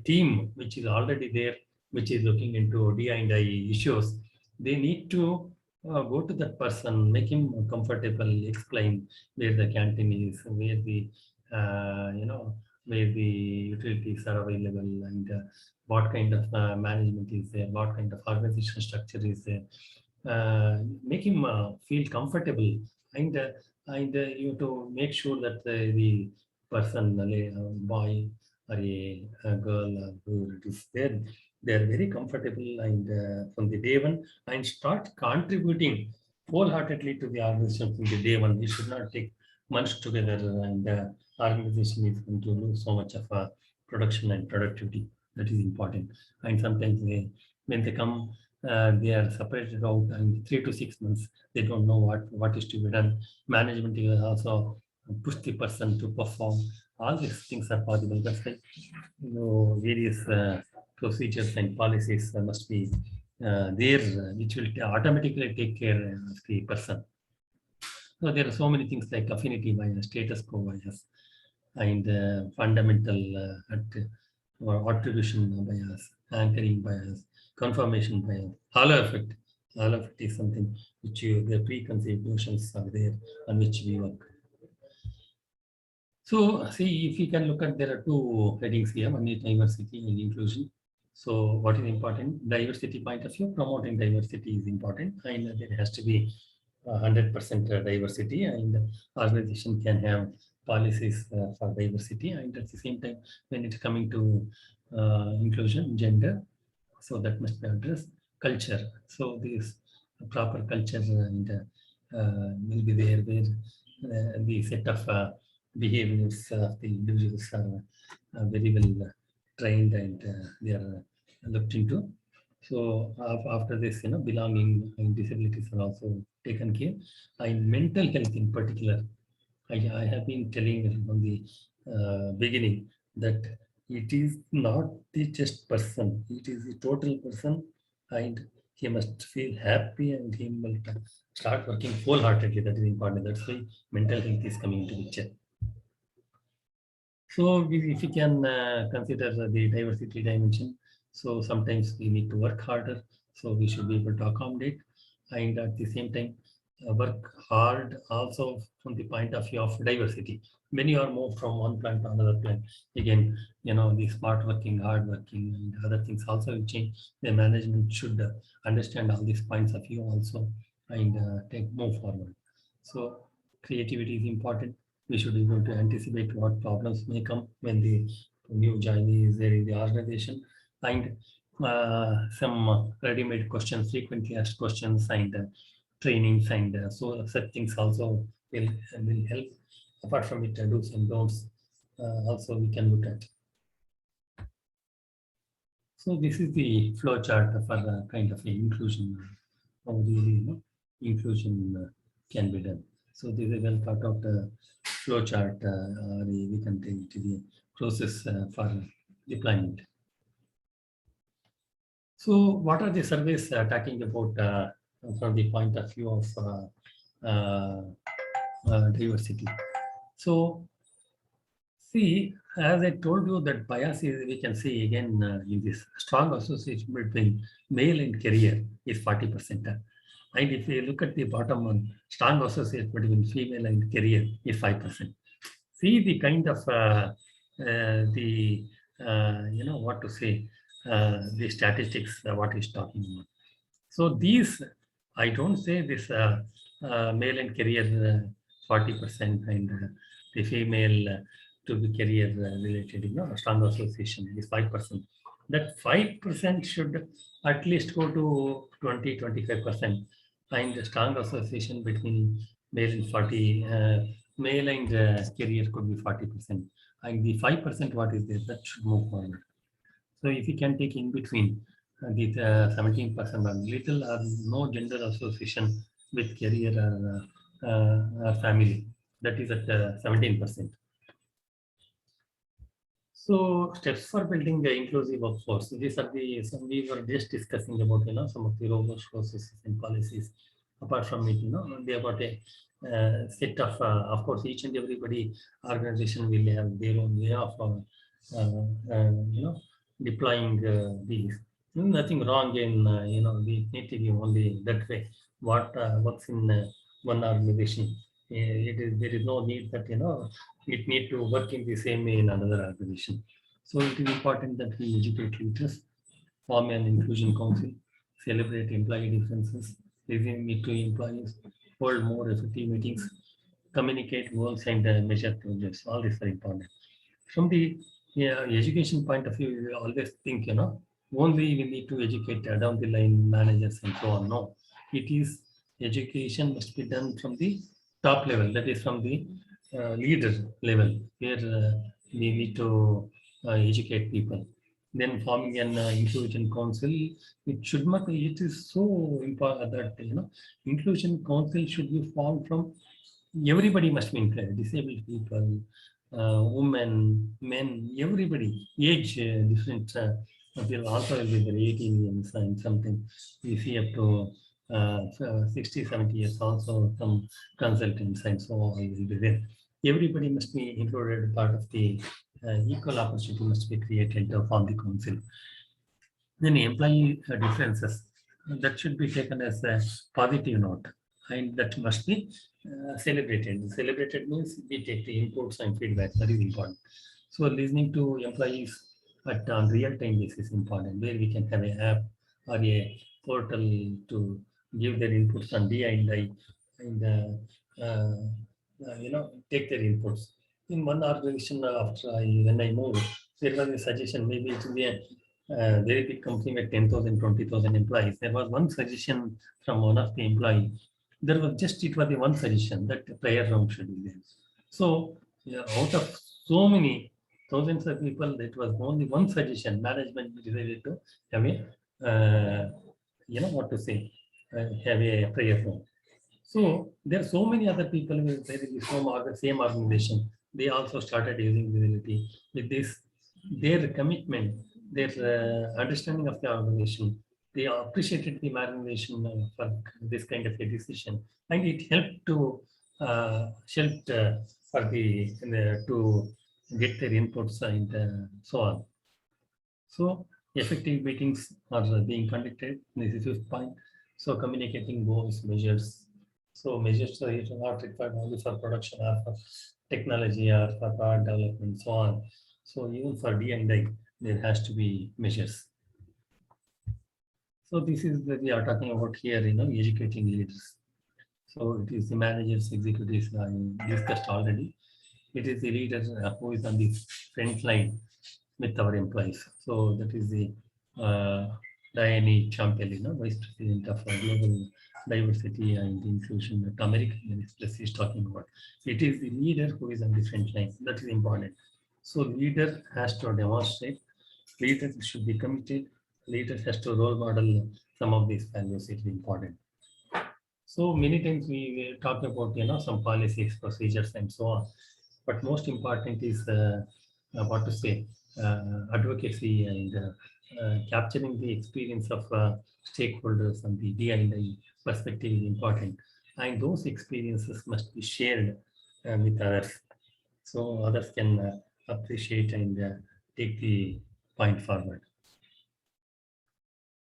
team which is already there, which is looking into D&I issues, they need to go to that person, make him comfortable, explain where the canteen is, where the where the utilities are available, and what kind of management is there, what kind of organization structure is there. Make him feel comfortable, and you have to make sure that the person, boy or a girl who is there, they are very comfortable and from the day one, and start contributing wholeheartedly to the organization from the day one. We should not take merged together, and the organization is going to lose so much of production and productivity. That is important. And sometimes when they come, they are separated out, and 3 to 6 months, they don't know what is to be done. Management will also push the person to perform. All these things are possible. That's why various procedures and policies must be there, which will automatically take care of the person. So there are so many things like affinity bias, status quo bias, and fundamental or attribution bias, anchoring bias, confirmation bias, halo effect. Halo effect is something which the preconceived notions are there on which we work. So see, if you can look at, there are two headings here, one is diversity and inclusion. So what is important? Diversity point of view, promoting diversity is important, and there has to be 100% diversity, and organization can have policies for diversity, and at the same time, when it's coming to inclusion, gender, so that must be addressed. Culture, so this proper culture and will be there, where the set of behaviors of the individuals are very well trained, and they are looked into. So after this, belonging and disabilities are also taken care, and mental health in particular. I have been telling from the beginning that it is not the just person, it is the total person, and he must feel happy, and he will start working wholeheartedly. That is important. That's why mental health is coming into picture. So if you can consider the diversity dimension, so sometimes we need to work harder. So we should be able to accommodate, and at the same time work hard also from the point of view of diversity. When you are moved from one plant to another plant, again, the smart working, hard working, and other things also will change. The management should understand all these points of view also, and move forward. So creativity is important. We should be able to anticipate what problems may come when the new joinee is there in the organization, and some ready-made questions, frequently asked questions, and trainings, and so such things also will help. Apart from it, do's and don'ts also we can look at. So this is the flow chart for the kind of inclusion, how really inclusion can be done. So this is a well thought out flow chart, or we can take it to the process for deployment. So what are the surveys talking about from the point of view of diversity? So see, as I told you, that bias is, we can see again in this strong association between male and career is 40%. And if you look at the bottom one, strong association between female and career is 5%. See the kind of what to say, the statistics what he's talking about. So these, I don't say this male and career 40% and the female to be career related, strong association is 5%. That 5% should at least go to 20-25%, and the strong association between male and 40, male and career could be 40%, and the 5% what is there, that should move forward. So if you can take in between the 17% or little or no gender association with career or family, that is at 17%. So steps for building the inclusive workforce. These are some we were just discussing about some of the robust processes and policies. Apart from it, they about a set of course, each and everybody organization will have their own way of deploying these. Nothing wrong in we need to be only that way. What works in one organization, there is no need that it need to work in the same way in another organization. So it is important that we educate leaders, form an inclusion council, celebrate employee differences, listen to employees, hold more effective meetings, communicate goals and measure progress. All these are important. From the education point of view, we always think, only we need to educate down the line managers and so on. No, it is education must be done from the top level, that is from the leader level where we need to educate people. Then forming an inclusion council, it should not. It is so important that inclusion council should be formed from everybody must be included. Disabled people, women, men, everybody. Age different. Will also will be there 18 years and something. We see up to 60, 70 years also some consultants and so on will be there. Everybody must be included. Part of the equal opportunity must be created to form the council. Then employee differences that should be taken as a positive note, and that must be celebrated. Celebrated means we take the inputs and feedback. That is important. So listening to employees at on real-time basis is important, where we can have an app or a portal to give their inputs on DI and take their inputs. In one organization, after when I moved, there was a suggestion. Maybe it will be a very big company with 10,000, 20,000 employees. There was one suggestion from one of the employee. There was just, it was the one suggestion that the prayer room should be there. So yeah, out of so many thousands of people, it was only one suggestion. Management decided to have a, what to say, have a prayer room. So there are so many other people who there is the same organization. They also started using visibility. With this, their commitment, their understanding of the organization, they appreciated the organization for this kind of a decision, and it helped to for to get their inputs and so on. So effective meetings are being conducted. This is your point. So communicating goals, measures. So measures are not required only for production or for technology or for product development, so on. So even for D&I, there has to be measures. So this is that we are talking about here, educating leaders. So it is the managers, executives I discussed already. It is the leader who is on the front line with our employees. So that is the Diane Champel, Vice President of Global Diversity and Inclusion at American Express is talking about. It is the leader who is on the front line. That is important. So leader has to demonstrate, leader should be committed, leader has to role model some of these values. It is important. So many times we talk about some policies, procedures, and so on. But most important is what to say, advocacy and capturing the experience of stakeholders and the D&I perspective is important. And those experiences must be shared with others, so others can appreciate and take the point forward.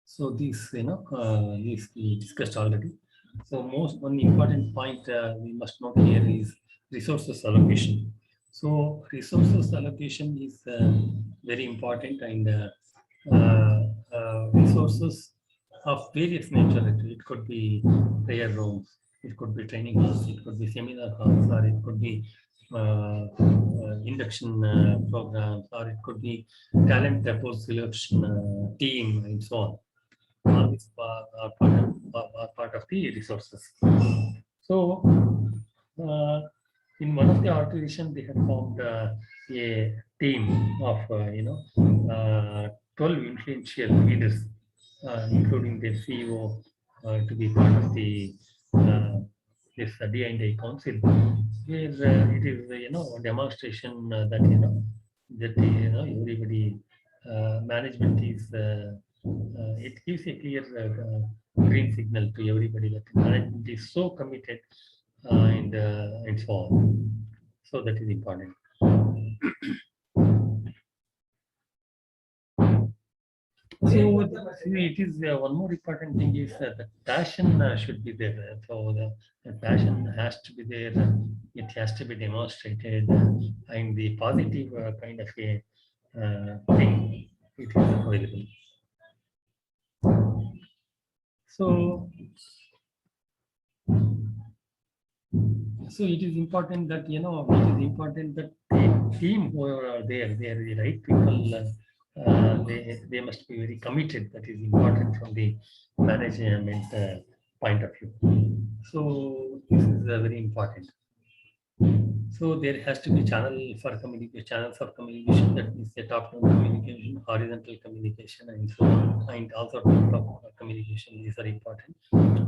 So these, these we discussed already. So one important point we must note here is resources allocation. So resources allocation is very important, and resources of various nature. It could be prayer rooms, it could be training halls, it could be seminar halls, or it could be induction programs, or it could be talent post selection team, and so on. All these are part of the resources. So in one of the organizations, they had formed a team of 12 influential leaders, including their CEO, to be part of the this D&I council, where it is a demonstration that everybody management is it gives a clear green signal to everybody that management is so committed and so on. So that is important. So it is one more important thing is the passion should be there. So the passion has to be there. It has to be demonstrated, and the positive kind of a thing it is available. So it is important that the team who are there, they are the right people. They must be very committed. That is important from the management point of view. So this is very important. So there has to be channels of communication, that means the top-down communication, horizontal communication, and so on, and also top-down communication. These are important.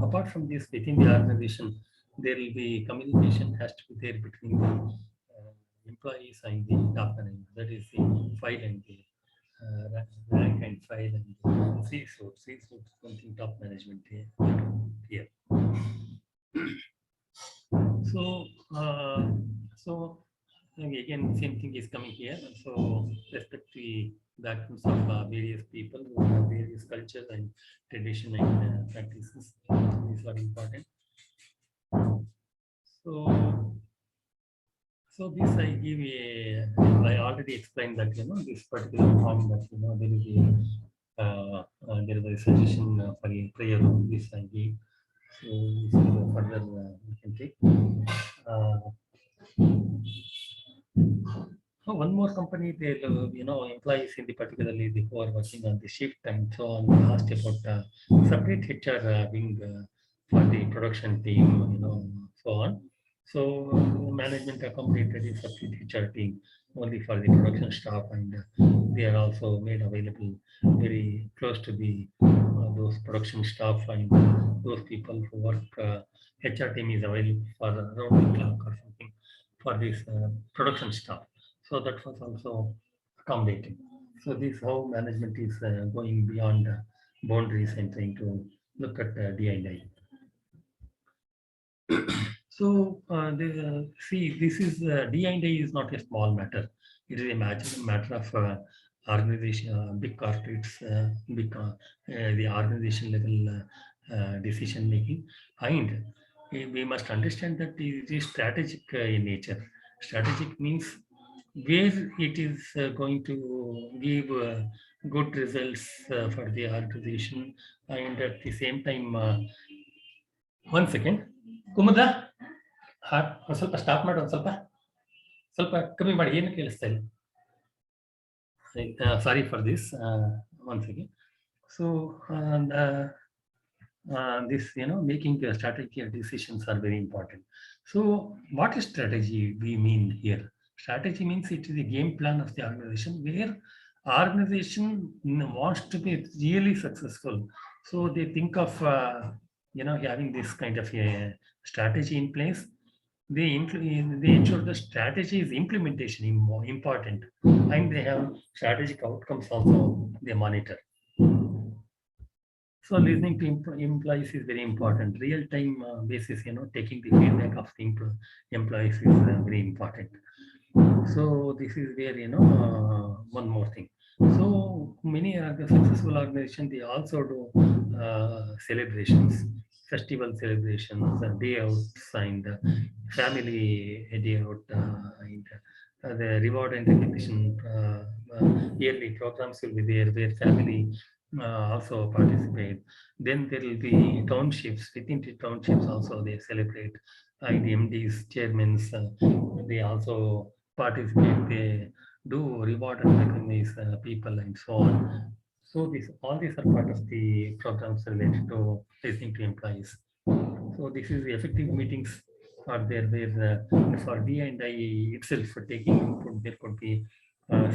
Apart from this, within the organization, there will be communication has to be there between the employees and the top management. That is the file and the rank and file and the C-suite. C-suite is something top management here. So, so again, same thing is coming here. So, respect the backgrounds of various people who have various cultures and tradition and practices. These are important. So, so this I give a. I already explained that this particular form that there is there is a suggestion for a prayer on this I gave. So this is further we can take. So one more company, they employees in the particularly the who are working on the shift and so on. We asked about separate HR wing for the production team, so on. So management accommodated a separate HR team only for the production staff, and they are also made available very close to the those production staff and those people who work. HR team is available for around the clock or something for this production staff. So that was also accommodating. So this how management is going beyond boundaries and trying to look at D&I. So see, this is D&I is not a small matter. It is a matter of organization, big corporates, the organization level decision making, and we must understand that it is strategic in nature. Strategic means where it is going to give good results for the organization, and at the same time, one second, Kumuda ಸ್ವಲ್ಪ stop ಮಾಡಿ ಒಂದು ಸ್ವಲ್ಪ ಕಮ್ಮಿ ಮಾಡಿ, ಏನು ಕೇಳಿಸ್ತಾ ಇಲ್ಲ. Sorry for this. Once again. So this, making strategic decisions are very important. So what is strategy we mean here? Strategy means it is a game plan of the organization where organization wants to be really successful. So they think of having this kind of a strategy in place. They ensure the strategy is implementation important, and they have strategic outcomes also they monitor. So listening to employees is very important. Real time basis, taking the feedback of the employees is very important. So this is where one more thing. So many successful organizations, they also do celebrations, festival celebrations, day outs, and family day out, and the reward and recognition yearly programs will be there where family also participate. Then there will be townships. Within the townships also they celebrate. The MDs, chairmen, they also participate. They do reward and recognize people and so on. So all these are part of the programs related to listening to employees. So this is the effective meetings are there where for D&I itself for taking input, there could be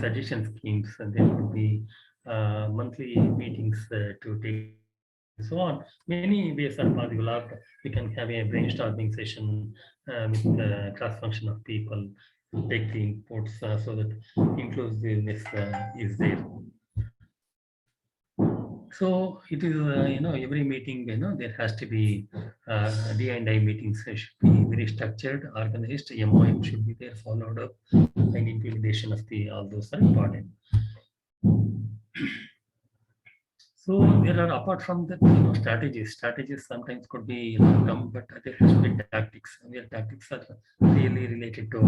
suggestion schemes, and there could be monthly meetings to take and so on. Many ways are possible. We can have a brainstorming session with cross function of people, take the inputs so that inclusiveness is there. So it is, every meeting, there has to be D&I meetings should be very structured, organized. MOM should be there, followed up, and implementation of all those are important. So there are, apart from that, strategies. Strategies sometimes could be long-term, but there has to be tactics. Where tactics are really related to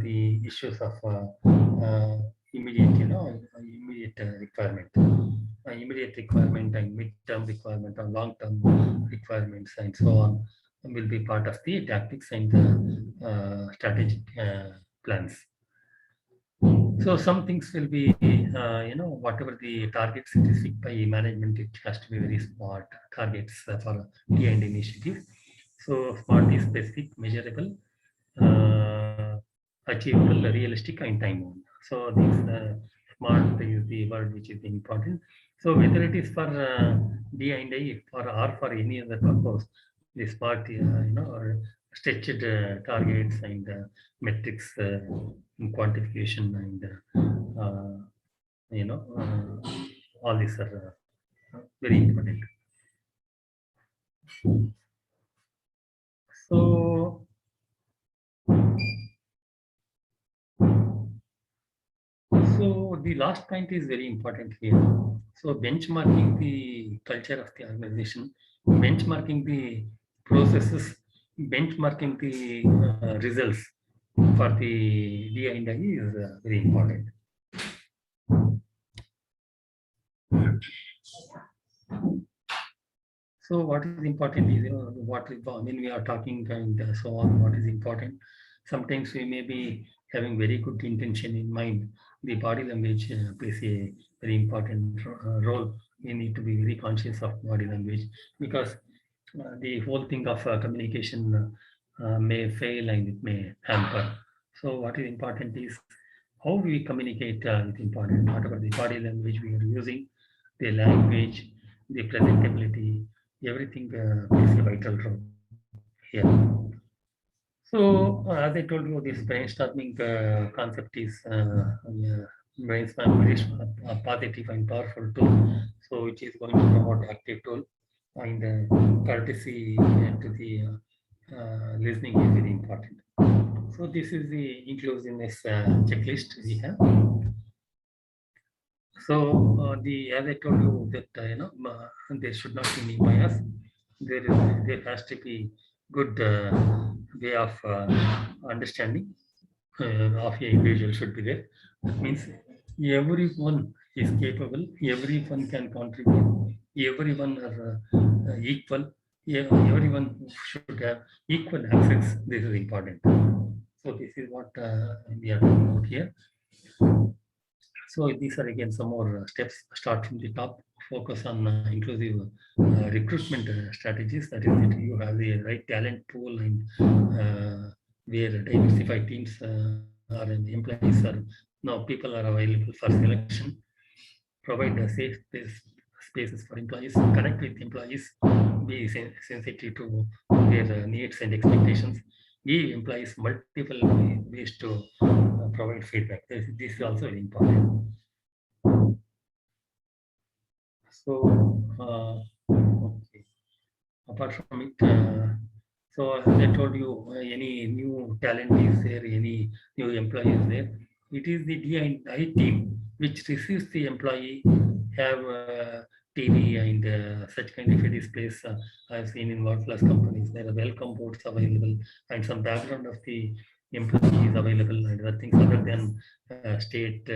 the issues of immediate, immediate requirement. Immediate requirement and mid-term requirement or long-term requirements and so on will be part of the tactics and strategic plans. So some things will be, whatever the targets it is fixed by management, it has to be very smart targets for D&I initiatives. So smart is specific, measurable, achievable, realistic, and time bound. So this smart is the word which is important. So whether it is for D and I or for any other purpose, the smart, or stretched targets and metrics, quantification, and all these are very important. So the last point is very important here. So benchmarking the culture of the organization, benchmarking the processes, benchmarking the results for the D&I is very important. So what is important is, when we are talking and so on, what is important. Sometimes we may be having very good intention in mind. The body language plays a very important role. We need to be very conscious of body language, because the whole thing of communication may fail and it may hamper. So what is important is how we communicate is important. Whatever the body language we are using, the language, the presentability, everything plays a vital role here. So as I told you, this brainstorming concept is brainstorming is a positive and powerful tool. So it is going to promote active tool, and courtesy to the listening is very important. So this is the inclusiveness checklist we have. So as I told you that there should not be any bias. There has to be good way of understanding of an individual should be there. That means everyone is capable, everyone can contribute, everyone are equal, everyone should have equal access. This is important. So this is what we are talking about here. So these are again some more steps. Start from the top. Focus on inclusive recruitment strategies. That is, that you have the right talent pool, and where diversified teams are, and employees are now people are available for selection. Provide a safe spaces for employees. Connect with employees. Be sensitive to their needs and expectations. Give employees multiple ways to provide feedback. This is also very important. So, okay. Apart from it, so as I told you, any new talent is there, any new employee is there. It is the D&I team which receives the employee, have TV and such kind of a displays. I've seen in world-class companies. There are welcome boards available and some background of the employee is available, and other things other than state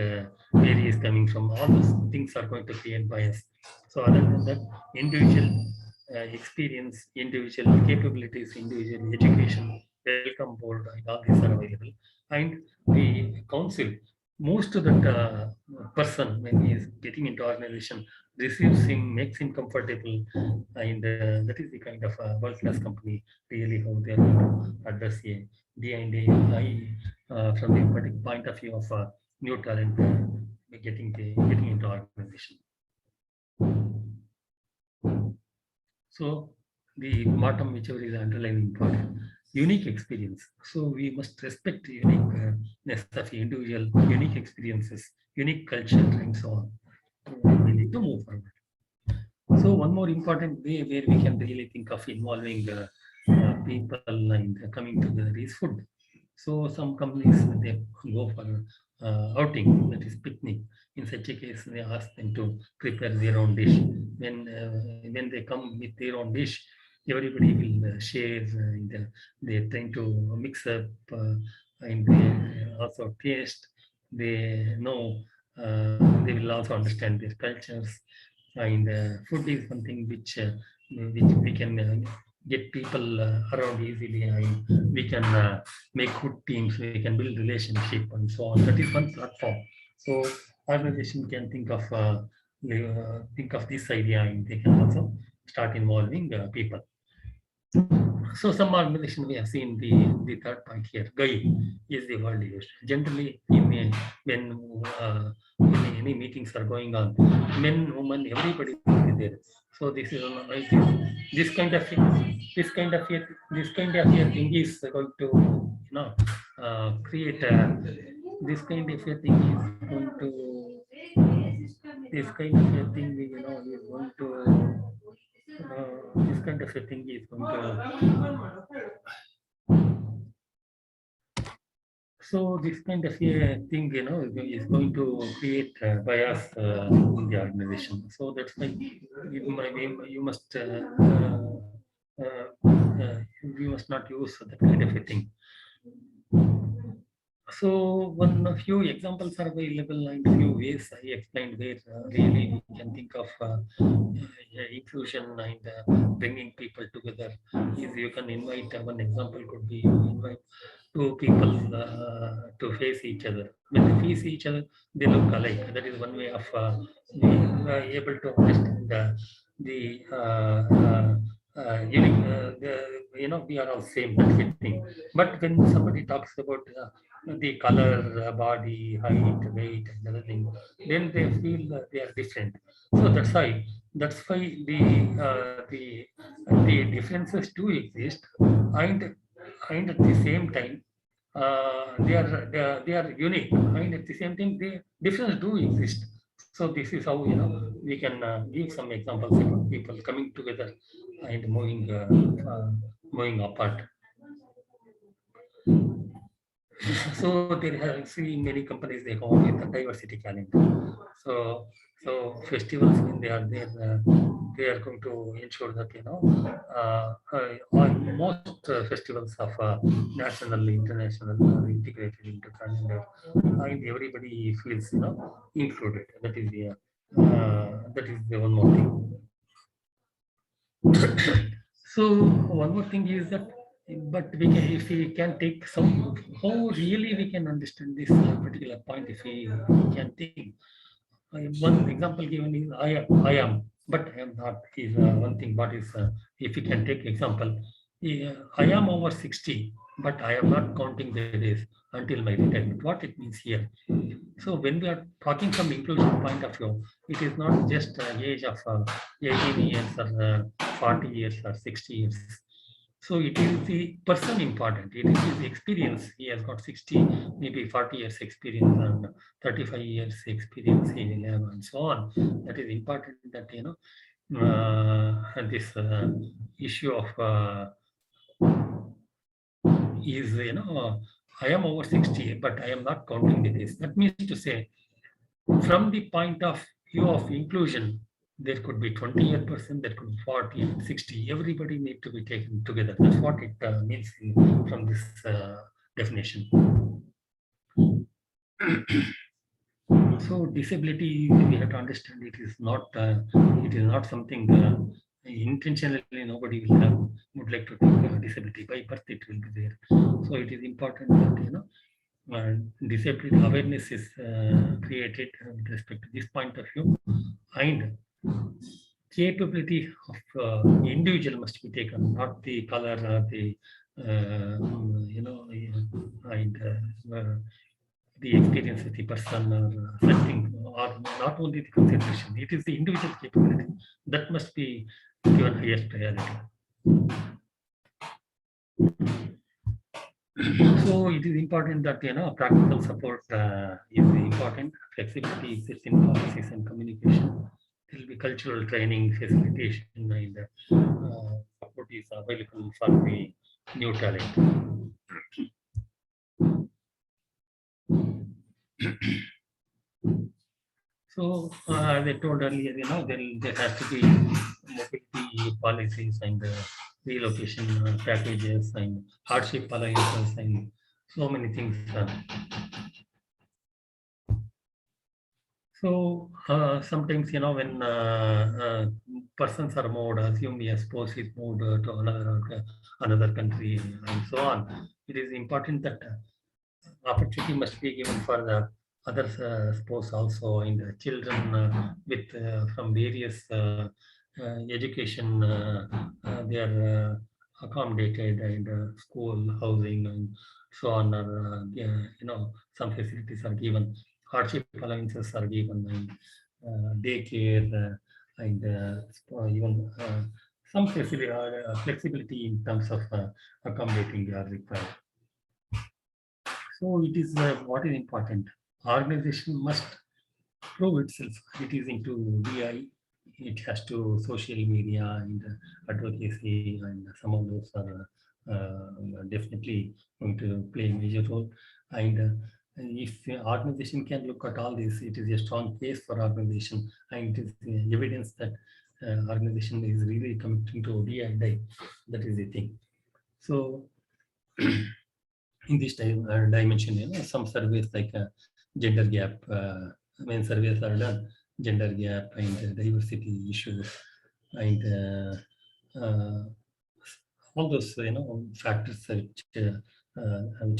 where he is coming from. All those things are going to create bias. So other than that, individual experience, individual capabilities, individual education, welcome board, and all these are available. And the council, most of that person, when he is getting into organization, receives him, makes him comfortable, and that is the kind of world-class company really how they are going to address a D&I from the particular point of view of new talent getting into organization. So the bottom, whichever is underlying important, unique experience. So we must respect the uniqueness of individual, unique experiences, unique culture, and so on. We need to move forward. So one more important way where we can really think of involving people and coming together is food. So some companies, they go for outing, that is picnic. In such a case, they ask them to prepare their own dish. When they come with their own dish, everybody will share, and they're trying to mix up, and they also taste. They know, they will also understand their cultures, and food is something which we can get people around easily, and we can make good teams, we can build relationship and so on. That is one platform. So organization can think of this idea, and they can also start involving people. So some organization we have seen the third point here. Guy is the word used. Generally, when any meetings are going on, men, women, everybody is there. So this is this kind of this kind of a thing is going to create this kind of a thing is going to this kind of a thing is going to this kind of a thing is going to so this kind of a thing is going to create bias in the organization. So that's why you must we must not use that kind of a thing. So a few examples are available and few ways I explained where really we can think of inclusion and bringing people together. Is you can invite one example could be you invite two people to face each other. When they face each other, they look alike. That is one way of being able to understand the unique. We are all same. That's the thing. But when somebody talks about the color, body, height, weight, and other thing, then they feel they are different. So that's why the differences do exist, and at the same time they are unique, and at the same time the difference do exist. So this is how we can give some examples about people coming together and moving apart. So there have seen many companies they come with a diversity calendar. Festivals when they are there, they are going to ensure that on most festivals of national, international are integrated into calendar, and everybody feels included. That is the one more thing. So one more thing is that, but we can, if we can take some, how really we can understand this particular point, if we can think. One example given is I am, but I am not. Is one thing. What is if we can take example, I am over 60, but I am not counting the days until my retirement. What it means here. So when we are talking from inclusion point of view, it is not just age of 18 years or 40 years or 60 years. So it is the person important. It is his experience. He has got 60, maybe 40 years experience and 35 years experience he will have and so on. That is important that, this issue of is, I am over 60, but I am not counting the days. That means to say, from the point of view of inclusion, there could be 20 person, there could be 40 and 60. Everybody need to be taken together. That's what it means from this definition. So disability, we have to understand it is not something intentionally nobody would like to take disability. By birth it will be there. So it is important that disability awareness is created with respect to this point of view, and capability of individual must be taken, not the color or the and the experience of the person or something, or not only the concentration. It is the individual capability that must be given highest priority. So it is important that practical support is important. Flexibility exists in policies and communication. There will be cultural training, facilitation, and support is available for the new talent. So as I told earlier, there has to be mobility policies and relocation packages and hardship alliances and so many things. So sometimes, when persons are moved, assume a spouse is moved to another country and so on, it is important that opportunity must be given for the other spouse also, and the children with from various education, they are accommodated and school, housing, and so on, or some facilities are given, hardship allowances are given, and daycare, and even some facility flexibility in terms of accommodating are required. So it is what is important. Organization must prove itself. It is into DI. It has to social media and advocacy, and some of those are definitely going to play a major role. And if the organization can look at all this, it is a strong case for organization, and it is evidence that organization is really committing to DI and I. That is the thing. So in this dimension, some surveys like gender gap, when surveys are done, gender gap and diversity issues, and all those factors which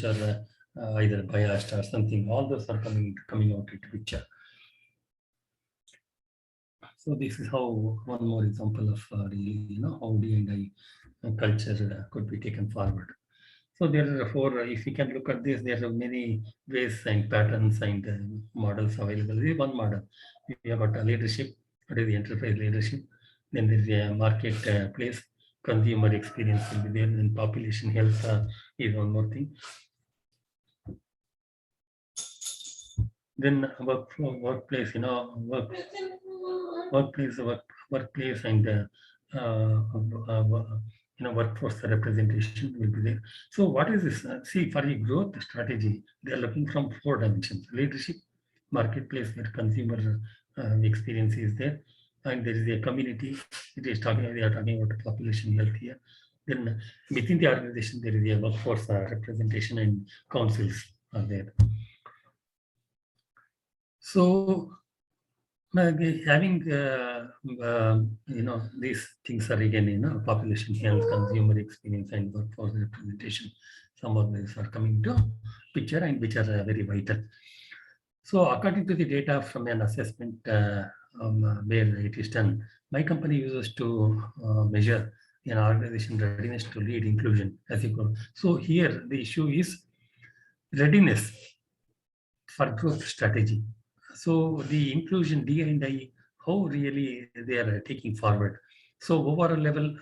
are either biased or something, all those are coming out into picture. So this is how one more example of how D&I culture could be taken forward. So therefore, if you can look at this, there are many ways and patterns and models available. This is one model. We have got a leadership, what is the enterprise leadership. Then there is a marketplace, consumer experience will be there, and population health is one more thing. Then workplace, workplace and workforce representation will be there. So what is this? See, for a growth strategy, they are looking from 4 dimensions: leadership, marketplace, where consumer experience is there, and there is a community. They are talking about population health here. Then within the organization, there is a workforce representation and councils are there. So having these things are again population health, consumer experience, and workforce representation. Some of these are coming to picture and which are very vital. So according to the data from an assessment where it is done, my company uses to measure an organization readiness to lead inclusion as you go. So here the issue is readiness for growth strategy. So the inclusion D&I, how really they are taking forward. So overall level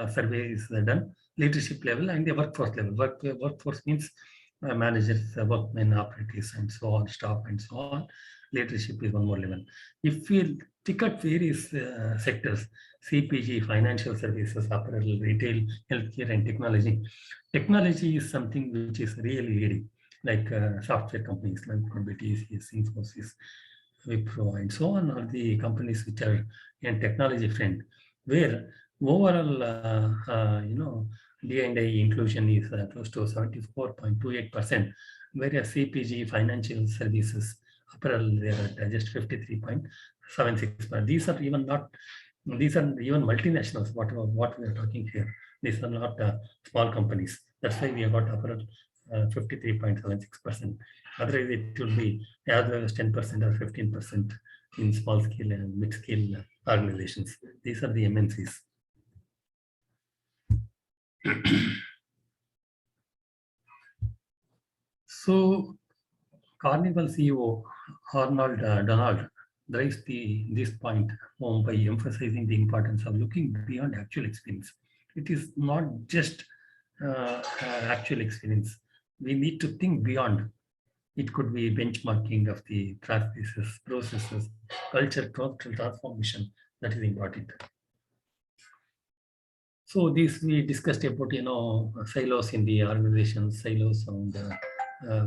survey is done, leadership level and the workforce level. Workforce means managers, workmen, operatives, and so on, staff, and so on. Leadership is one more level. If we pick at various sectors, CPG, financial services, apparel, retail, healthcare, and technology. Technology is something which is really leading, like software companies like TCS, Infosys, Wipro, and so on, are the companies which are in technology front, where overall, D&I inclusion is close to 74.28%, whereas CPG, financial services, apparel, they are at just 53.76%. These are even multinationals, what we are talking here. These are not small companies. That's why we have got apparel 53.76%. Otherwise, it will be as well as 10% or 15% in small scale and mid scale organizations. These are the MNCs. So, Carnival CEO Arnold Donald drives this point home by emphasizing the importance of looking beyond actual experience. It is not just actual experience. We need to think beyond. It could be benchmarking of the practices, processes, culture, transformation. That is important. So this we discussed about silos in the organization, silos on the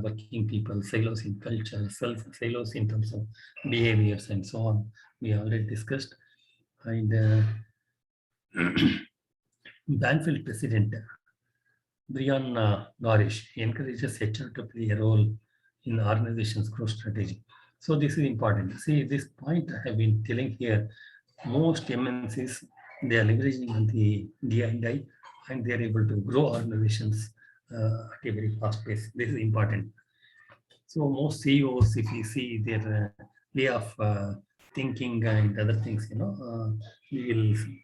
working people, silos in culture, silos in terms of behaviors, and so on. We already discussed. And Banfield president Brian Garish encourages HR to play a role in the organization's growth strategy. So this is important. See, this point I have been telling here, most MNCs, they are leveraging on the D&I and they are able to grow organizations at a very fast pace. This is important. So most CEOs, if you see their way of thinking and other things, we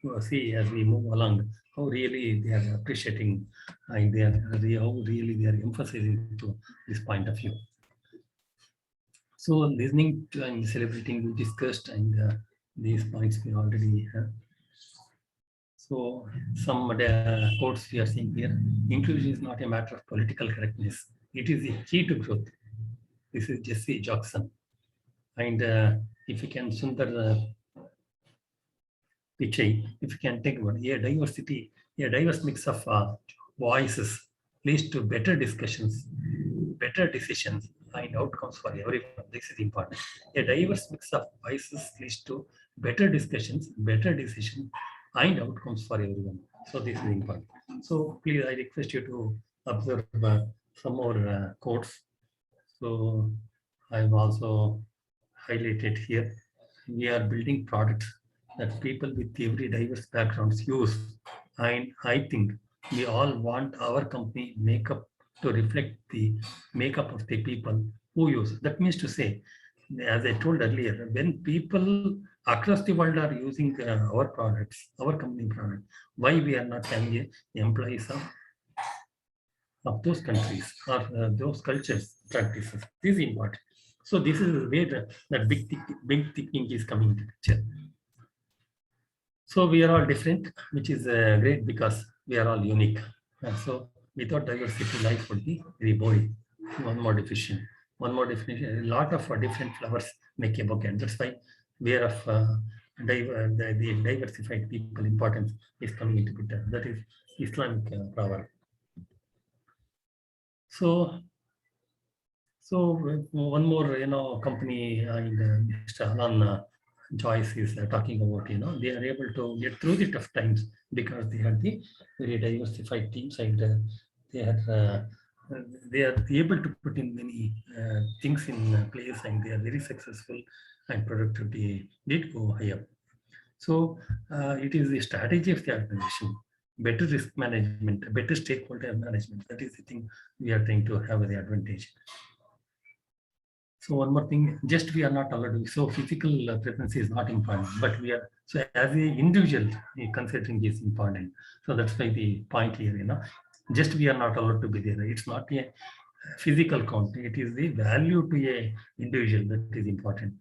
will see as we move along how really they are appreciating and how really they are emphasizing to this point of view. So listening to and celebrating, we discussed, and these points we already have. So some quotes we are seeing here. Inclusion is not a matter of political correctness. It is the key to growth. This is Jesse Jackson. And if you can, Sundar Pichai, if you can take one, a diverse mix of voices leads to better discussions, better decisions, and outcomes for everyone. This is important. A diverse mix of voices leads to better discussions, better decisions, and outcomes for everyone. So this is important. So please, I request you to observe some more quotes. So I've also highlighted here. We are building products that people with every diverse backgrounds use, and I think we all want our company makeup to reflect the makeup of the people who use. That means to say, as I told earlier, when people across the world are using our products, our company product, why we are not having employees of those countries or those cultures practices? This is important. So this is where that big thinking is coming into picture. So we are all different, which is great because we are all unique. And so without diversity, life would be very boring. One more definition. A lot of different flowers make a bouquet. That's why where of the diversified people importance is coming into picture. That is Islamic proverb. So one more, company and Mr. Alan Joyce is talking about, they are able to get through the tough times because they had the very diversified teams, and they are able to put in many things in place, and they are very successful, and productivity did go high up. So it is the strategy of the organization, better risk management, better stakeholder management. That is the thing we are trying to have the advantage. So one more thing, just we are not allowed to. So physical presence is not important, but we are, so as an individual, considering is important. So that's why the point here, just we are not allowed to be there. It's not a physical count. It is the value to a individual that is important.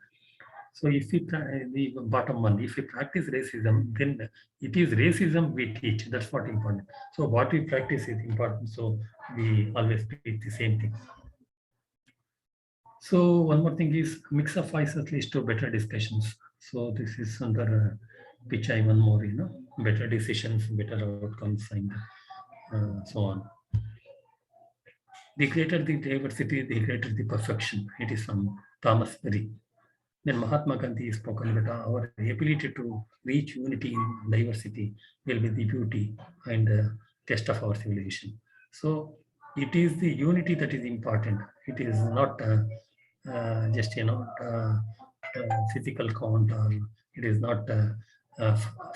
So if we, the bottom one, if we practice racism, then it is racism we teach. That's what important. So what we practice is important. So we always teach the same thing. So one more thing is mix of voices leads to better discussions. So this is under Pichai one more, better decisions, better outcomes, and so on. The greater the diversity, the greater the perfection. It is from Thomas Berry. Then Mahatma Gandhi is spoken about our ability to reach unity in diversity will be the beauty and test of our civilization. So it is the unity that is important. It is not just physical count, or it is not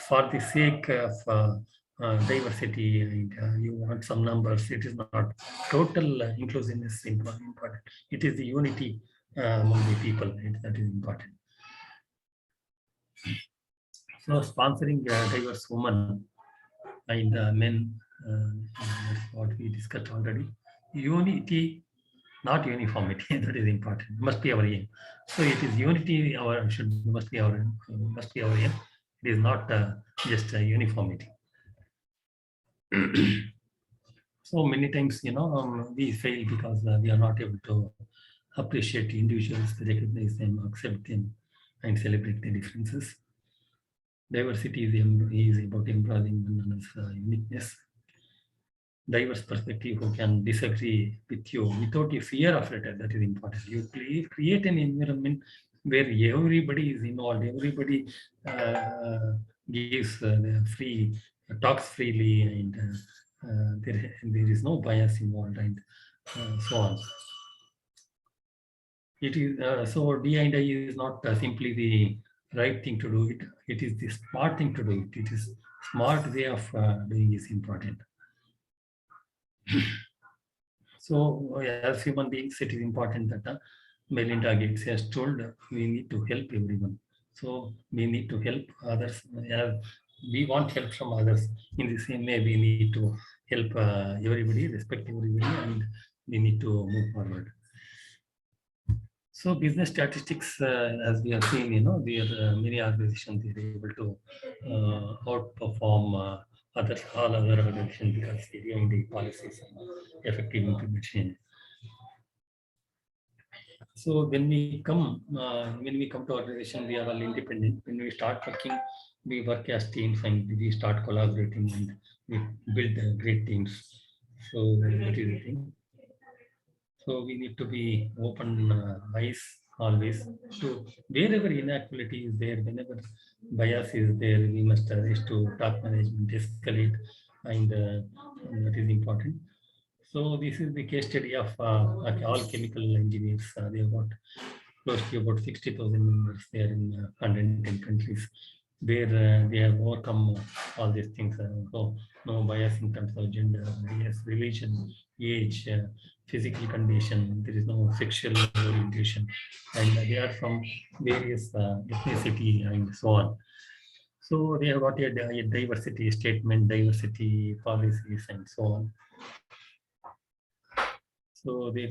for the sake of diversity, and you want some numbers. It is not total inclusiveness important. It is the unity among the people that is important. So sponsoring diverse women and men, what we discussed already. Unity, not uniformity. That is important. Must be our aim. So it is unity. Must be our aim. It is not just uniformity. So many times, we fail because we are not able to appreciate individuals, recognize them, accept them, and celebrate the differences. Diversity is about embracing one another's uniqueness. Diverse perspective who can disagree with you without a fear of it. That is important. You create an environment where everybody is involved, everybody gives free, talks freely, and there is no bias involved, and so on. It is so D&I is not simply the right thing to do. It is the smart thing to do. It is smart way of doing is important. So as human beings, it is important that Melinda Gates has told we need to help everyone. So we need to help others. We want help from others. In the same way, we need to help everybody, respect everybody, and we need to move forward. So business statistics, as we have seen, there are many organizations they are able to outperform all other organizations because they are doing the policies and effective implementation. So when we come to organization, we are all independent. When we start working, we work as teams and we start collaborating and we build great teams. So that is the thing. So we need to be open eyes always. So wherever inequality is there, whenever bias is there, we must raise to top management, escalate, and that is important. So this is the case study of all chemical engineers. They have got close to about 60,000 members there in 110 countries, where they have overcome all these things. So no bias in terms of gender, bias, religion, age, physical condition. There is no sexual orientation, and they are from various ethnicity and so on. So they have got a diversity statement, diversity policies, and so on. So they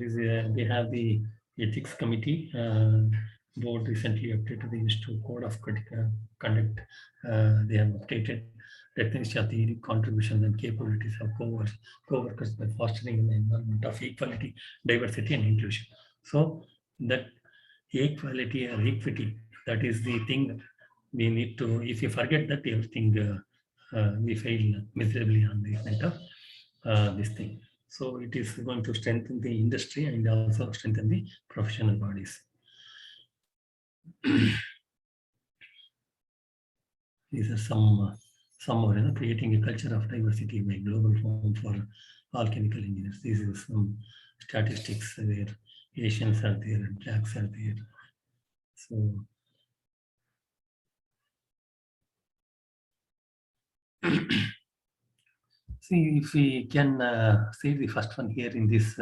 have the ethics committee. Board recently updated the Institute Code of Conduct. They have updated recognition of the contributions and capabilities of co-workers by fostering an environment of equality, diversity, and inclusion. So that equality and equity, that is the thing we need to. If you forget that, everything we fail miserably on the front of this thing. So it is going to strengthen the industry and also strengthen the professional bodies. These are some more, creating a culture of diversity by global forum for all chemical engineers. This is some statistics where Asians are there and blacks are there. So see if we can see the first one here in this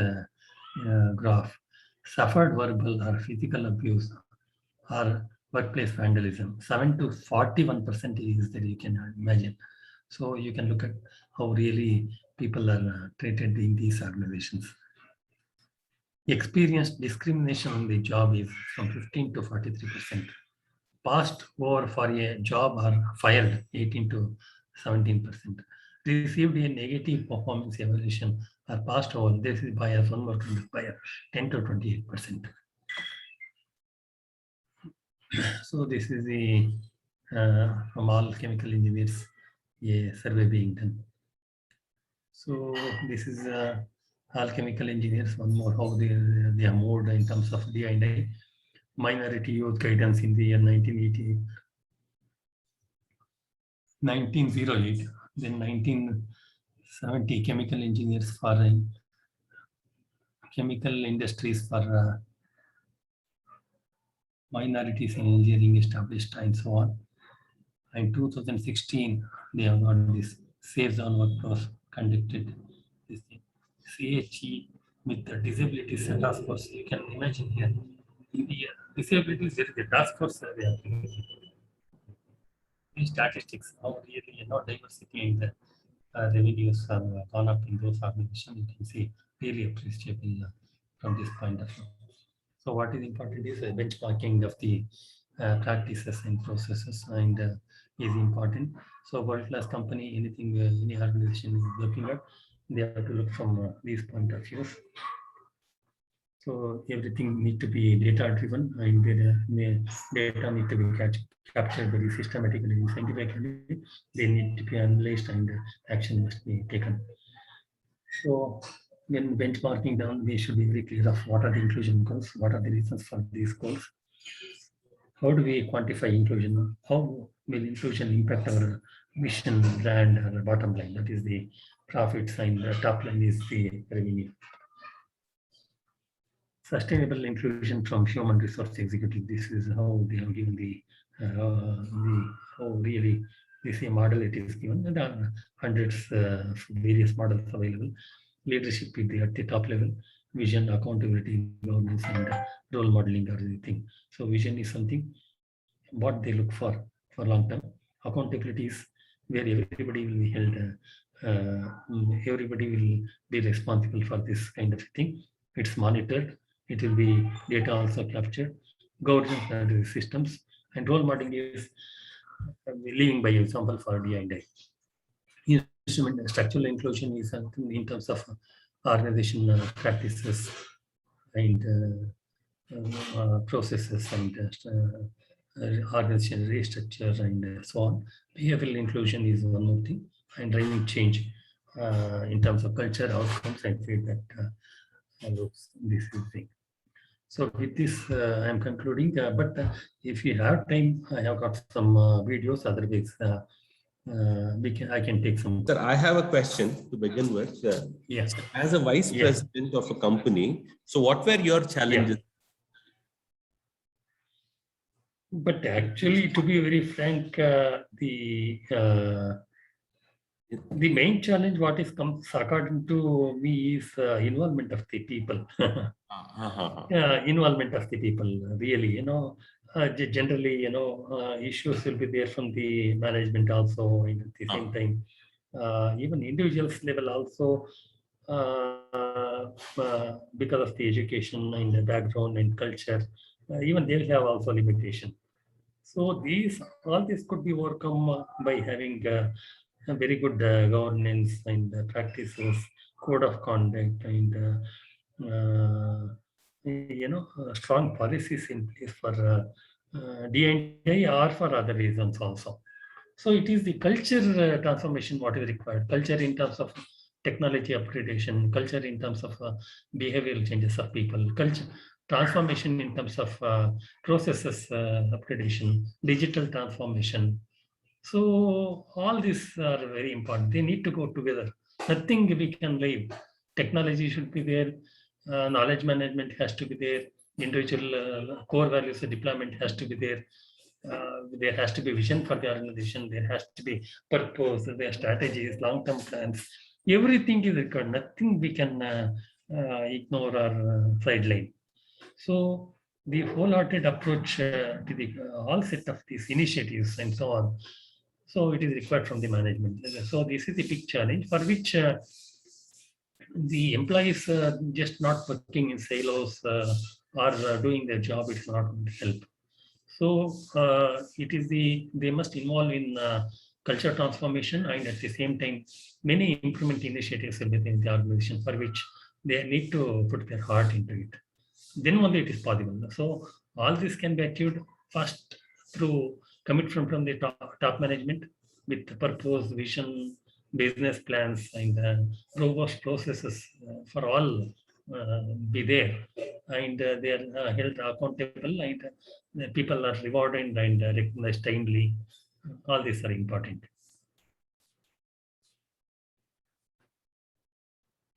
graph, suffered verbal or physical abuse or workplace vandalism, 7 to 41% is that you can imagine. So you can look at how really people are treated in these organizations. Experienced discrimination on the job is from 15 to 43%. Passed over for a job or fired 18 to 17%. Received a negative performance evaluation or passed over, this is bias, one more bias, 10 to 28%. So this is the from all chemical engineers, a survey being done. So this is all chemical engineers. One more, how they are moved in terms of D&I. Minority youth guidance in the year 1908, then 1970 chemical engineers for chemical industries for minorities in engineering established and so on. In 2016, they have got this Safe Zone workforce conducted. This thing. CHE with the disabilities task force. You can imagine here. In the disabilities, there is a task force. They are in statistics, how really diversity in the revenues have gone up in those organizations. You can see really appreciable from this point of view. So what is important is benchmarking of the practices and processes and is important. So world-class company, anything, any organization is looking at, they have to look from these point of views. So everything need to be data-driven, and the data need to be captured very systematically and scientifically. They need to be analyzed, and action must be taken. So when benchmarking down, we should be very clear of what are the inclusion goals, what are the reasons for these goals. How do we quantify inclusion? How will inclusion impact our mission, brand, or bottom line? That is the profits, and the top line is the revenue. Sustainable inclusion from human resource executive. This is how they have given the how really this model it is given. And there are hundreds of various models available. Leadership at the top level, vision, accountability, governance, and role modeling are the thing. So vision is something what they look for long term. Accountability is where everybody will be held, everybody will be responsible for this kind of thing. It's monitored. It will be data also captured. Governance and the systems, and role modeling is leading by example for D&I. Instrument structural inclusion is something in terms of organization practices and processes and organization restructure and so on. Behavioral inclusion is one more thing, and driving change in terms of culture, outcomes, and feedback loops. This is the thing. So with this, I am concluding. But if you have time, I have got some videos. Otherwise, I can take some. Sir, I have a question to begin with. Yes. As a vice president of a company, so what were your challenges? But actually, to be very frank, the main challenge, what is comes according to me, is involvement of the people. Involvement of the people, really, generally, issues will be there from the management also, and at the same time, even individuals level also, because of the education and the background and culture, even they'll have also limitation. So all this could be overcome by having a very good governance and practices, code of conduct, and strong policies in place for D&I or for other reasons also. So it is the culture transformation what is required. Culture in terms of technology upgradation, culture in terms of behavioral changes of people, culture transformation in terms of processes upgradation, digital transformation. So all these are very important. They need to go together. Nothing we can leave. Technology should be there. Knowledge management has to be there. Individual core values deployment has to be there. There has to be vision for the organization. There has to be purpose, their strategies, long-term plans. Everything is required. Nothing we can ignore or sideline. So the wholehearted approach to the all set of these initiatives and so on. So it is required from the management. So this is the big challenge for which the employees just not working in silos or doing their job. It's not going to help. So they must involve in culture transformation, and at the same time, many improvement initiatives within the organization for which they need to put their heart into it. Then only it is possible. So all this can be achieved first through commitment from the top management with purpose, vision, business plans, and robust processes for all be there, and they are held accountable, and people are rewarded and recognized timely. All these are important.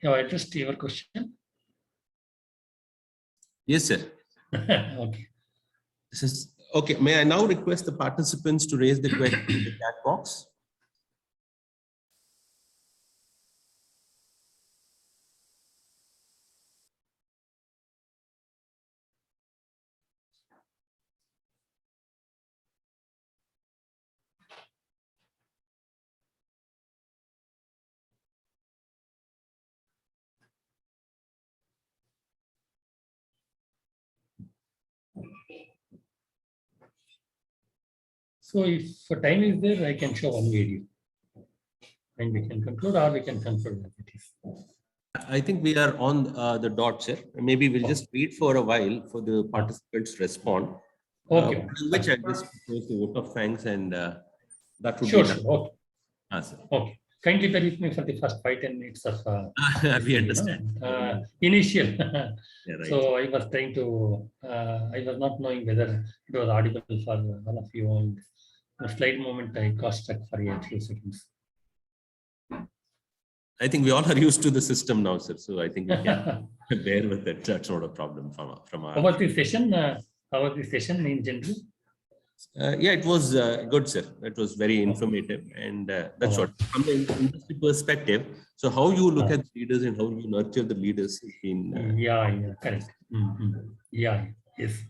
Have I addressed your question? Yes, sir. Okay. This is okay. May I now request the participants to raise the question in the chat box? So if time is there, I can show one video and we can conclude, or we can conclude as it is. I think we are on the dot, sir. Maybe we'll just wait for a while for the participants to respond. Okay. Which I just propose the vote of thanks, and that would Sure, be done. sure. Okay. Sir. Okay. Kindly bear with me for the first 5-10 minutes of we understand. Initial. Yeah, right. So I was trying to, I was not knowing whether it was audible for all of you, and the slide moment I got stuck for a few seconds. I think we all are used to the system now, sir. So I think we can bear with it. That's not a problem from our. How was the session? How was the session in general? Yeah, it was good, sir. It was very informative, and that's what from the industry perspective. So how you look at the leaders and how you nurture the leaders has been yeah, correct. Yeah, yes.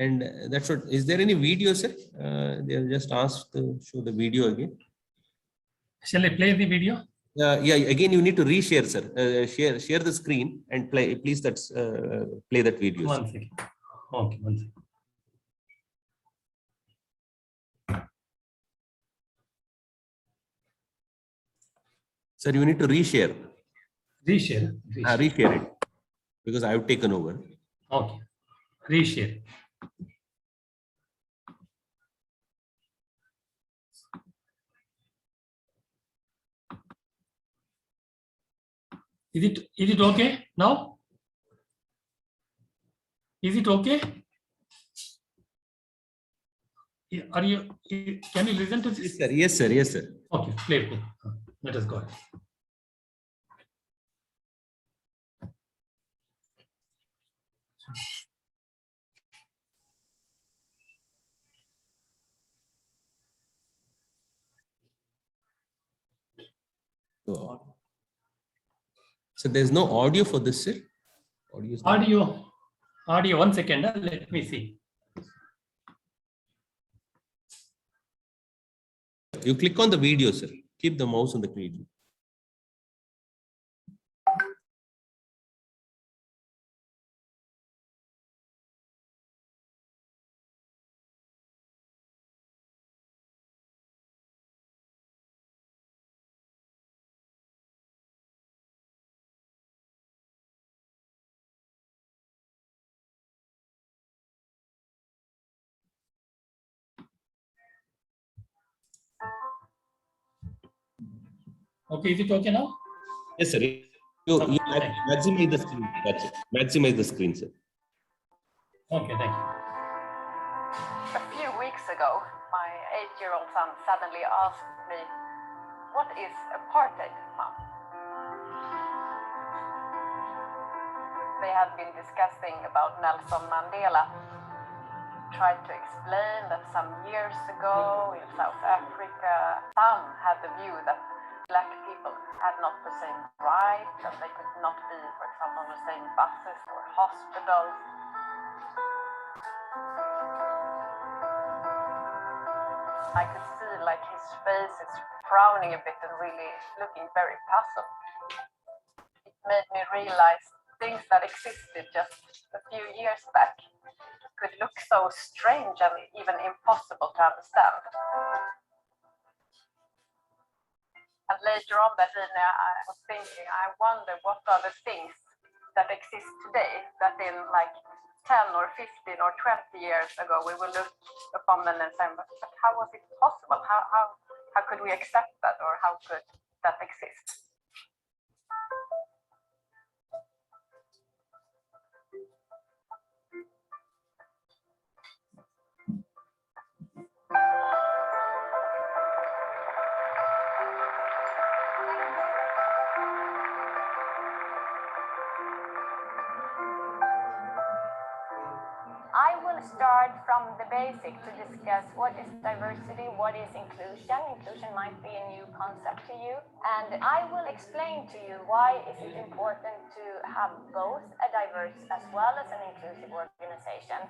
And that's what, is there any video, sir? They have just asked to show the video again. Shall I play the video? Yeah, again, you need to reshare, sir. Share the screen and play, please, that's play that video. One second. Okay, one second. Sir, you need to reshare. Reshare. Reshare it, because I have taken over. Okay. Reshare. Is it okay now? Is it okay? Are you? Can you listen to this? Yes, sir. Yes, sir. Yes, sir. Okay, play. Let us go. So there's no audio for this, sir? Audio, 1 second. Let me see. You click on the video, sir. Keep the mouse on the video. Okay, is it okay now? Yes, sir. You maximize the screen. That's it. Maximize the screen, sir. Okay, thank you. A few weeks ago, my 8-year-old son suddenly asked me, "What is apartheid, Mom?" They had been discussing about Nelson Mandela. Tried to explain that some years ago in South Africa, some had the view that Black people had not the same rights, that they could not be, for example, on the same buses or hospitals. I could see like his face is frowning a bit and really looking very puzzled. It made me realize things that existed just a few years back could look so strange and even impossible to understand. And later on that evening, I was thinking, I wonder what are the things that exist today that in like 10 or 15 or 20 years ago we will look upon them and say, but how was it possible? How could we accept that, or how could that exist? I will start from the basic to discuss what is diversity, what is inclusion. Inclusion might be a new concept to you. And I will explain to you why is it important to have both a diverse as well as an inclusive organization.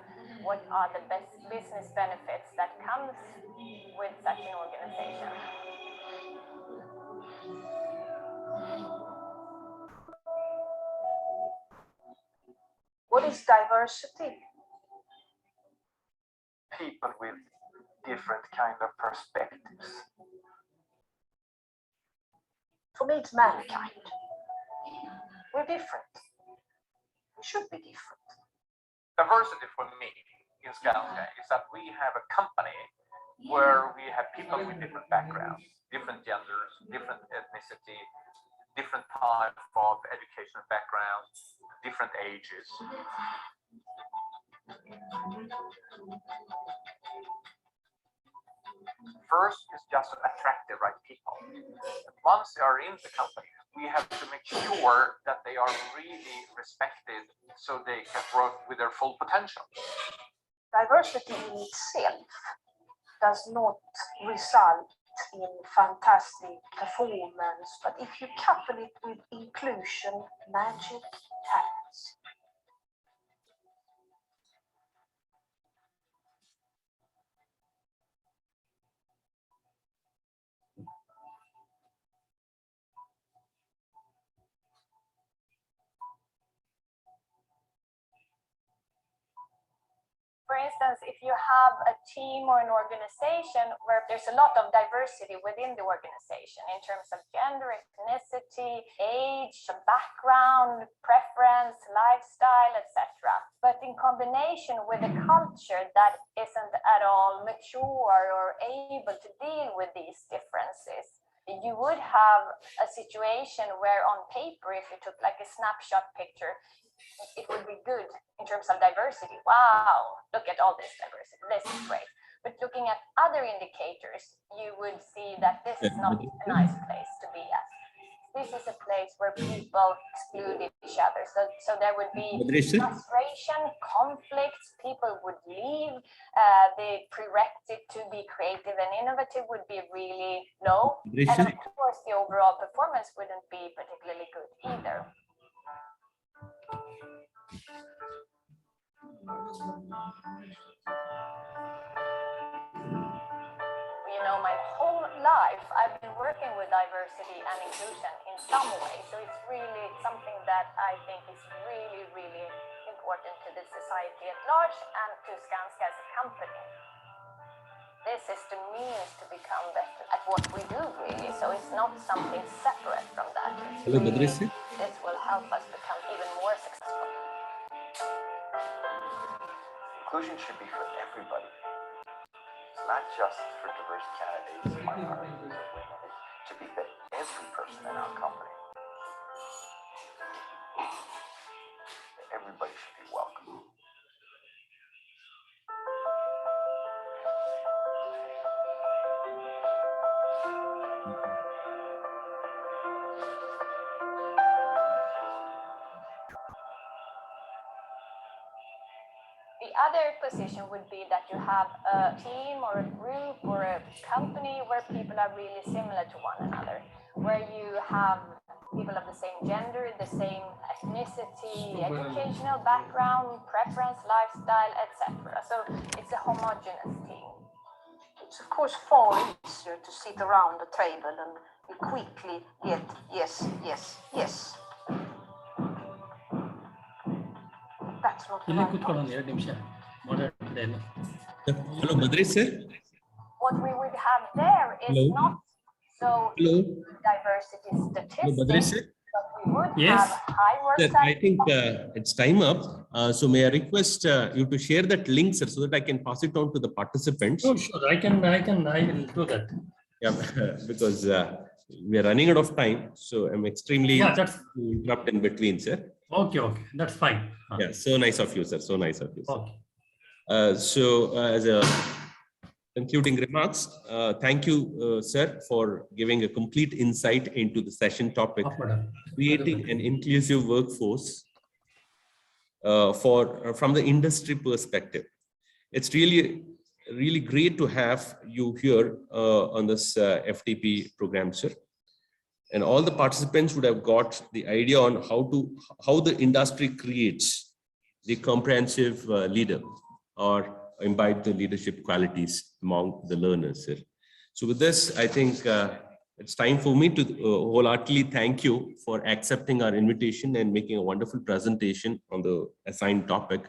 What are the best business benefits that comes with such an organization? What is diversity? People with different kind of perspectives. For me, it's mankind. We're different. We should be different. Diversity for me in Skanska is that we have a company where we have people with different backgrounds, different genders, different ethnicity, different type of educational backgrounds, different ages. First is just to attract the right people. Once they are in the company, we have to make sure that they are really respected so they can work with their full potential. Diversity in itself does not result in fantastic performance, but if you couple it with inclusion, magic happens. For instance, if you have a team or an organization where there's a lot of diversity within the organization in terms of gender, ethnicity, age, background, preference, lifestyle, etc. But in combination with a culture that isn't at all mature or able to deal with these differences, you would have a situation where on paper, if you took like a snapshot picture, it would be good in terms of diversity. Wow, look at all this diversity. This is great. But looking at other indicators, you would see that this is not a nice place to be at. This is a place where people exclude each other. So there would be frustration, conflicts, people would leave. The prerequisite to be creative and innovative would be really low. And of course, the overall performance wouldn't be particularly good either. You know, my whole life I've been working with diversity and inclusion in some way. So it's really something that I think is really, really important to the society at large and to Skanska as a company. This is the means to become better at what we do, really. So it's not something separate from that. Hello, Badareesh. This will help us become even more successful. Inclusion should be for everybody. It's not just for diverse candidates, minorities, or women. It should be for every person in our company. Everybody should be welcome. The other position would be that you have a team or a group or a company where people are really similar to one another, where you have people of the same gender, the same ethnicity, educational background, preference, lifestyle, etc. So it's a homogeneous team. It's of course far easier to sit around the table and you quickly get yes, yes, yes. That's not the right answer. Hello, Badareesh sir. What we would have there is Hello. not so Hello. diversity Hello, Badareesh statistics, sir. but we would Yes. have high work Sir, I think it's time up. So may I request you to share that link, sir, so that I can pass it on to the participants. Oh, sure. I will do that. Yeah, because we are running out of time. So I'm extremely that's interrupt in between, sir. okay. That's fine. Yeah, so nice of you, sir. So nice of you, sir. Okay. As a concluding remarks, thank you, sir, for giving a complete insight into the session topic, creating an inclusive workforce from the industry perspective. It's really great to have you here on this FDP program, sir. And all the participants would have got the idea on how the industry creates the comprehensive leader or imbibe the leadership qualities among the learners, sir. So with this, I think it's time for me to wholeheartedly thank you for accepting our invitation and making a wonderful presentation on the assigned topic.